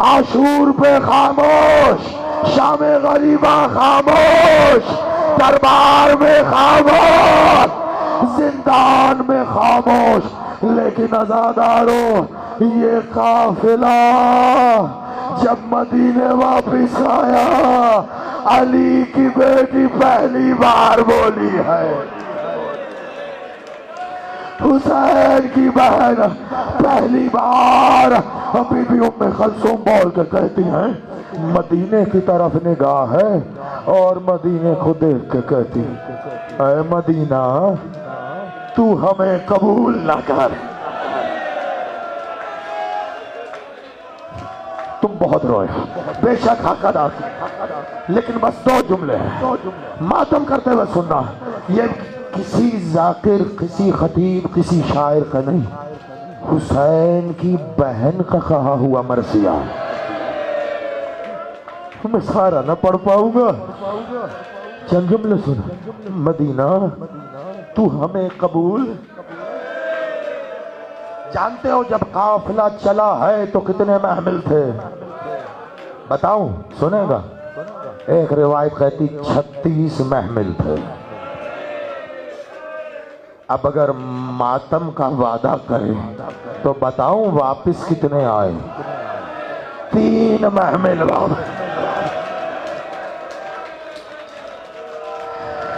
عاشور پہ خاموش، شام غریبہ خاموش، دربار میں خاموش، زندان میں خاموش، لیکن عزاداروں یہ قافلہ جب مدینے واپس آیا، علی کی بیٹی پہلی بار بولی ہے، حسین کی بہن پہلی بار بی بی ام کلثوم بول کر کہتی ہیں مدینے کی طرف نگاہ ہے اور مدینے کو دیکھ کے کہتی اے مدینہ تو ہمیں قبول نہ کر۔ تم بہت روئے، بے شک حق ادا کیا، لیکن بس 2 جملے ہیں ماتم کرتے ہوئے سننا، یہ کسی ذاکر، کسی خطیب، کسی شاعر کا نہیں، حسین کی بہن کا کہا ہوا مرثیہ۔ میں سارا نہ پڑھ پاؤں گا، چند جملے سن۔ مدینہ تو ہمیں قبول، جانتے ہو جب قافلہ چلا ہے تو کتنے محمل تھے؟ بتاؤں؟ سنے گا؟ ایک روایت کہتی 36 محمل تھے۔ اب اگر ماتم کا وعدہ کرے تو بتاؤں واپس کتنے آئے؟ 3 محمل واپس۔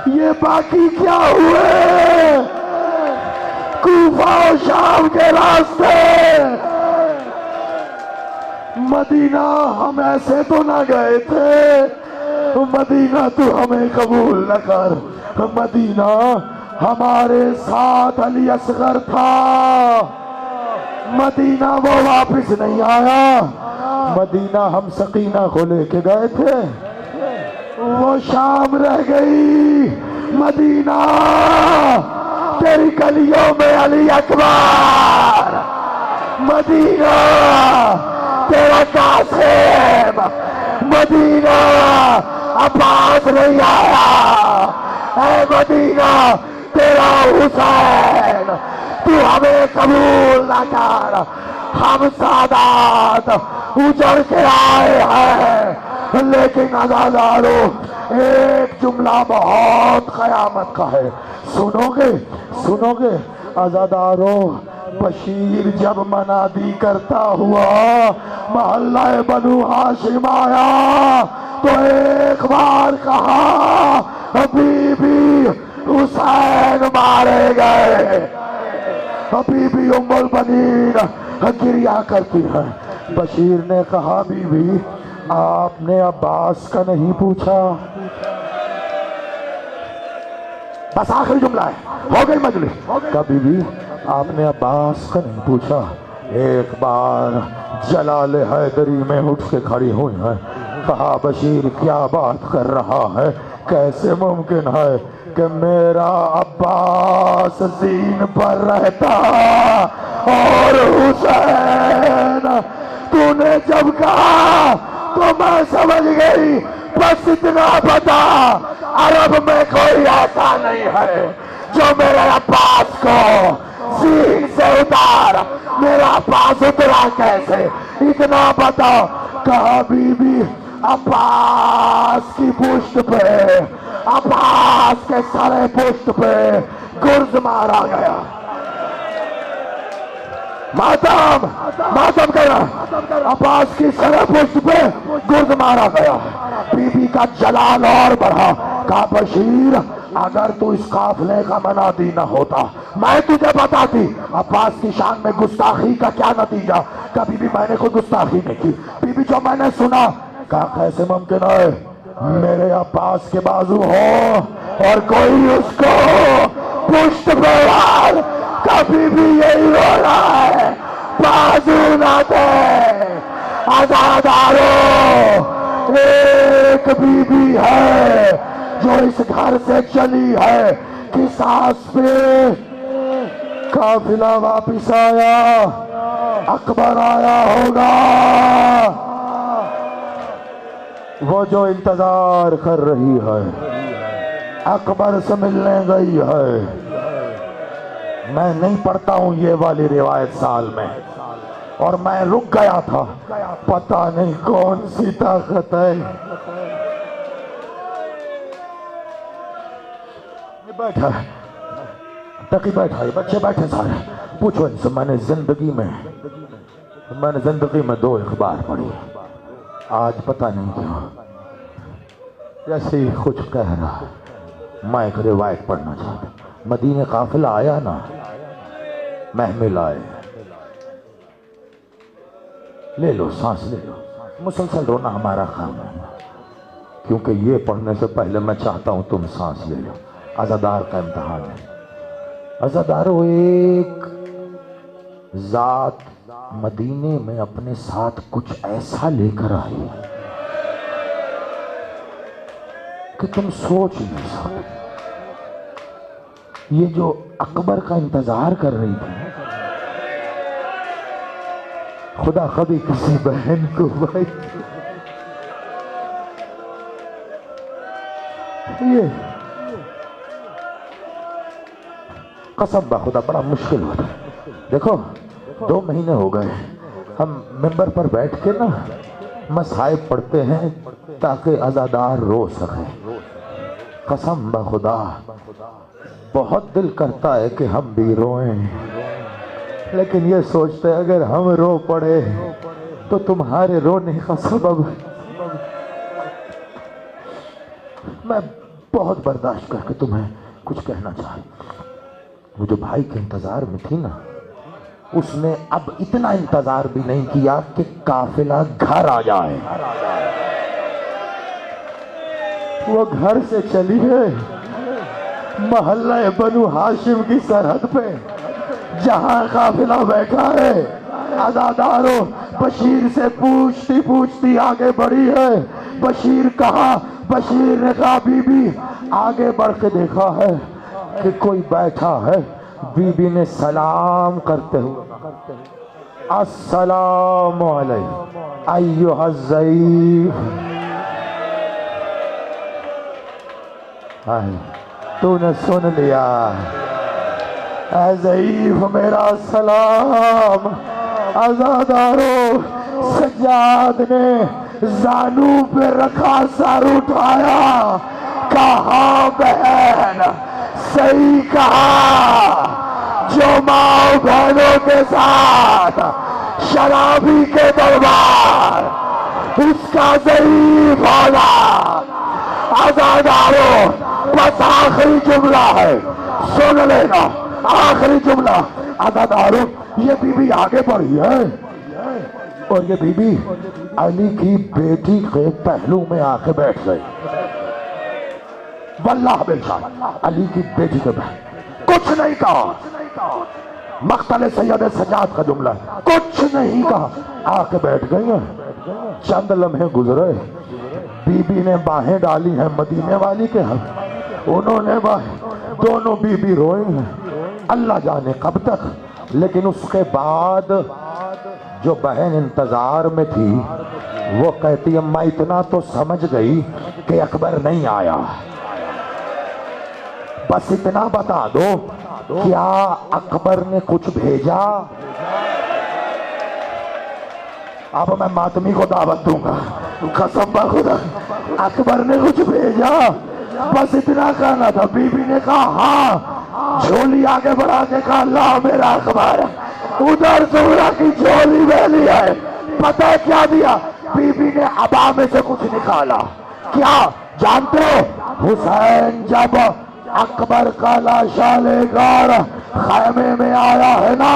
یہ باقی کیا ہوئے کوفہ و شام کے راستے؟ مدینہ ہم ایسے تو نہ گئے تھے، مدینہ تو ہمیں قبول نہ کر۔ مدینہ ہمارے ساتھ علی اصغر تھا، مدینہ وہ واپس نہیں آیا۔ مدینہ ہم سکینہ کو لے کے گئے تھے، وہ شام رہ گئی۔ مدینہ تیری گلیوں میں علی اکبر، مدینہ تیرا قاسم، مدینہ عباس نہیں آیا۔ اے مدینہ تیرا حسین تو ہمیں قبول نہ کر۔ ہم سادات اجڑ کے آئے ہیں، لیکن عزادارو ایک جملہ بہت قیامت کا ہے، سنو گے عزادارو؟ بشیر جب منادی کرتا ہوا محلہ بنو ہاشم آیا تو ایک بار کہا بی بی حسین مارے گئے۔ بی بی ام البنین گریہ کرتی ہے۔ بشیر نے کہا بی بی آپ نے عباس کا نہیں پوچھا؟ بس آخری جملہ ہے، ہو گئی مجلس۔ کہا بی بی آپ نے عباس کا نہیں پوچھا؟ ایک بار جلال حیدری میں اٹھ کے کھڑی ہوئی ہے۔ کہا بشیر کیا بات کر رہا ہے؟ کیسے ممکن ہے کہ میرا عباس زین پر رہتا اور حسین؟ تو نے جب کہا تو میں سمجھ گئی، بس اتنا بتا عرب میں کوئی ایسا نہیں ہے جو میرے عباس کو زین سے اتار۔ میرا عباس اترا کیسے؟ اتنا بتا۔ کہا بی بی عباس کی پشت پہ، عباس کے سر پشت پہ گرز مارا گیا۔ ماتم گیا، عباس کی سر پشت پہ گرز مارا گیا۔ بی بی کا جلال اور بڑھا۔ کہا بشیر اگر تو اس قافلے کا منادی نہ ہوتا میں تجھے بتاتی عباس کی شان میں گستاخی کا کیا نتیجہ۔ کبھی بھی میں نے کوئی گستاخی نہیں کی۔ بی بی جو میں نے سنا، کہا کیسے ممکن ہے میرے عباس کے بازو ہو اور کوئی اس کو پشت پہ وار؟ کبھی بھی یہی ہو رہا ہے، بازو نہ دے۔ عزادارو ایک بی بی ہے جو اس گھر سے چلی ہے، کس آس پہ قافلہ واپس آیا؟ اکبر آیا ہوگا، وہ جو انتظار کر رہی ہے، اکبر سے ملنے گئی ہے۔ میں نہیں پڑھتا ہوں یہ والی روایت سال میں، اور میں رک گیا تھا، پتہ نہیں کون سی طاقت ہے۔ بیٹھا تقی بیٹھا ہے، بچے بیٹھے سارے، پوچھو ان سے۔ میں نے زندگی میں 2 اخبار پڑھی، آج پتہ نہیں کیوں جیسے ہی کچھ کہہ رہا میں ایک روایت پڑھنا چاہتا۔ مدینے قافلہ آیا نا، محمل آئے، لے لو سانس لے لو۔ مسلسل رونا ہمارا کام ہے، کیونکہ یہ پڑھنے سے پہلے میں چاہتا ہوں تم سانس لے لو۔ عزادار کا امتحان ہے۔ عزادارو ایک ذات مدینے میں اپنے ساتھ کچھ ایسا لے کر آئی کہ تم سوچ نہیں سکتے۔ یہ جو اکبر کا انتظار کر رہی تھی، خدا کبھی کسی بہن کو بھائی یہ قسم بخدا بڑا مشکل ہوتا ہے۔ دیکھو 2 مہینے ہو گئے ہم ممبر پر بیٹھ کے نا مصائب پڑھتے ہیں تاکہ عزادار رو سکے۔ قسم بخدا بہت دل کرتا ہے کہ ہم بھی روئیں، لیکن یہ سوچتے ہیں اگر ہم رو پڑے تو تمہارے رونے کا سبب میں بہت برداشت کر کے تمہیں کچھ کہنا چاہے. وہ جو بھائی کے انتظار میں تھی نا، اس نے اب اتنا انتظار بھی نہیں کیا کہ قافلہ گھر آ جائے. وہ گھر سے چلی ہے محلہ بنو ہاشم کی سرحد پہ، جہاں قافلہ بیٹھا ہے. عزادارو بشیر سے پوچھتی پوچھتی آگے بڑھی ہے. بشیر کہاں؟ بشیر نے کہا بی بی. آگے بڑھ کے دیکھا ہے کہ کوئی بیٹھا ہے. بی بی نے سلام کرتے ہوئے السلام علیکم ایھا الضیف. تو نے سن لیا اے ضعیف میرا سلام. عزادارو سجاد نے زانو پہ رکھا، سر اٹھایا، کہا بہن صحیح کہا، جو ماں بہنوں کے ساتھ شرابی کے دربار اس کا ضعیف ہونا. عزادارو بس آخری جملہ ہے، سن لینا آخری جملہ. عزادارو یہ بی بی آگے بڑھی ہے اور یہ بی بی علی کی بیٹی کے پہلو میں آ کے بیٹھ گئی. واللہ بالشان علی کی بیٹی کے پہلو کچھ نہیں کہا. مقتل سید سجاد کا جملہ ہے، کچھ نہیں کہا، آ کے بیٹھ گئی ہیں. چند لمحے گزرے، بی بی نے باہیں ڈالی ہیں مدینے والی کے ہم، انہوں نے باہیں، دونوں بی بی روئی ہیں اللہ جانے کب تک. لیکن اس کے بعد جو بہن انتظار میں تھی وہ کہتی ہے میں اتنا تو سمجھ گئی کہ اکبر نہیں آیا، بس اتنا بتا دو کیا اکبر نے کچھ بھیجا؟ اب میں ماتمی کو دعوت دوں گا، قسم بخدا اکبر نے کچھ بھیجا؟ بس اتنا کہنا تھا. بی بی نے کہا ہاں. جھولی آگے بڑھا کے کہا اللہ میرا اخبار. ادھر زہرا کی جھولی ویلی ہے، پتہ ہے کیا دیا؟ بی بی نے عبا میں سے کچھ نکالا. کیا جانتے ہو؟ حسین جب اکبر کا لاشا لے کر خیمے میں آیا ہے نا،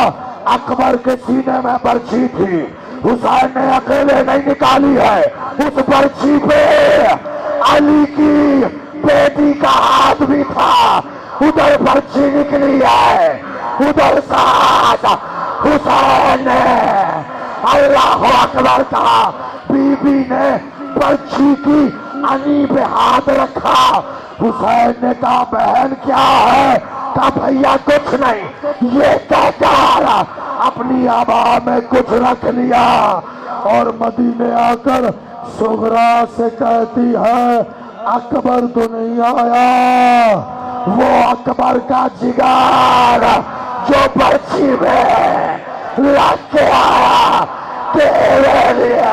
اکبر کے سینے میں برچھی تھی، حسین نے اکیلے نہیں نکالی ہے. اس برچھی پہ علی کی بیٹی کا ہاتھ بھی تھا. ادھر برچھی نکلی ہے، ادھر ساتھ حسین نے اللہ اکبر کہا. بی بی نے برچھی کی انی پہ ہاتھ رکھا. حسین نے کہا بہن کیا ہے؟ کہا بھیا کچھ نہیں. یہ کہہ اپنی آبا میں کچھ رکھ لیا اور مدینے آ کر سغرا سے کہتی ہے اکبر تو نہیں آیا، وہ اکبر کا جگر جو برچھی میں رکھ کے آیا تیرے لیے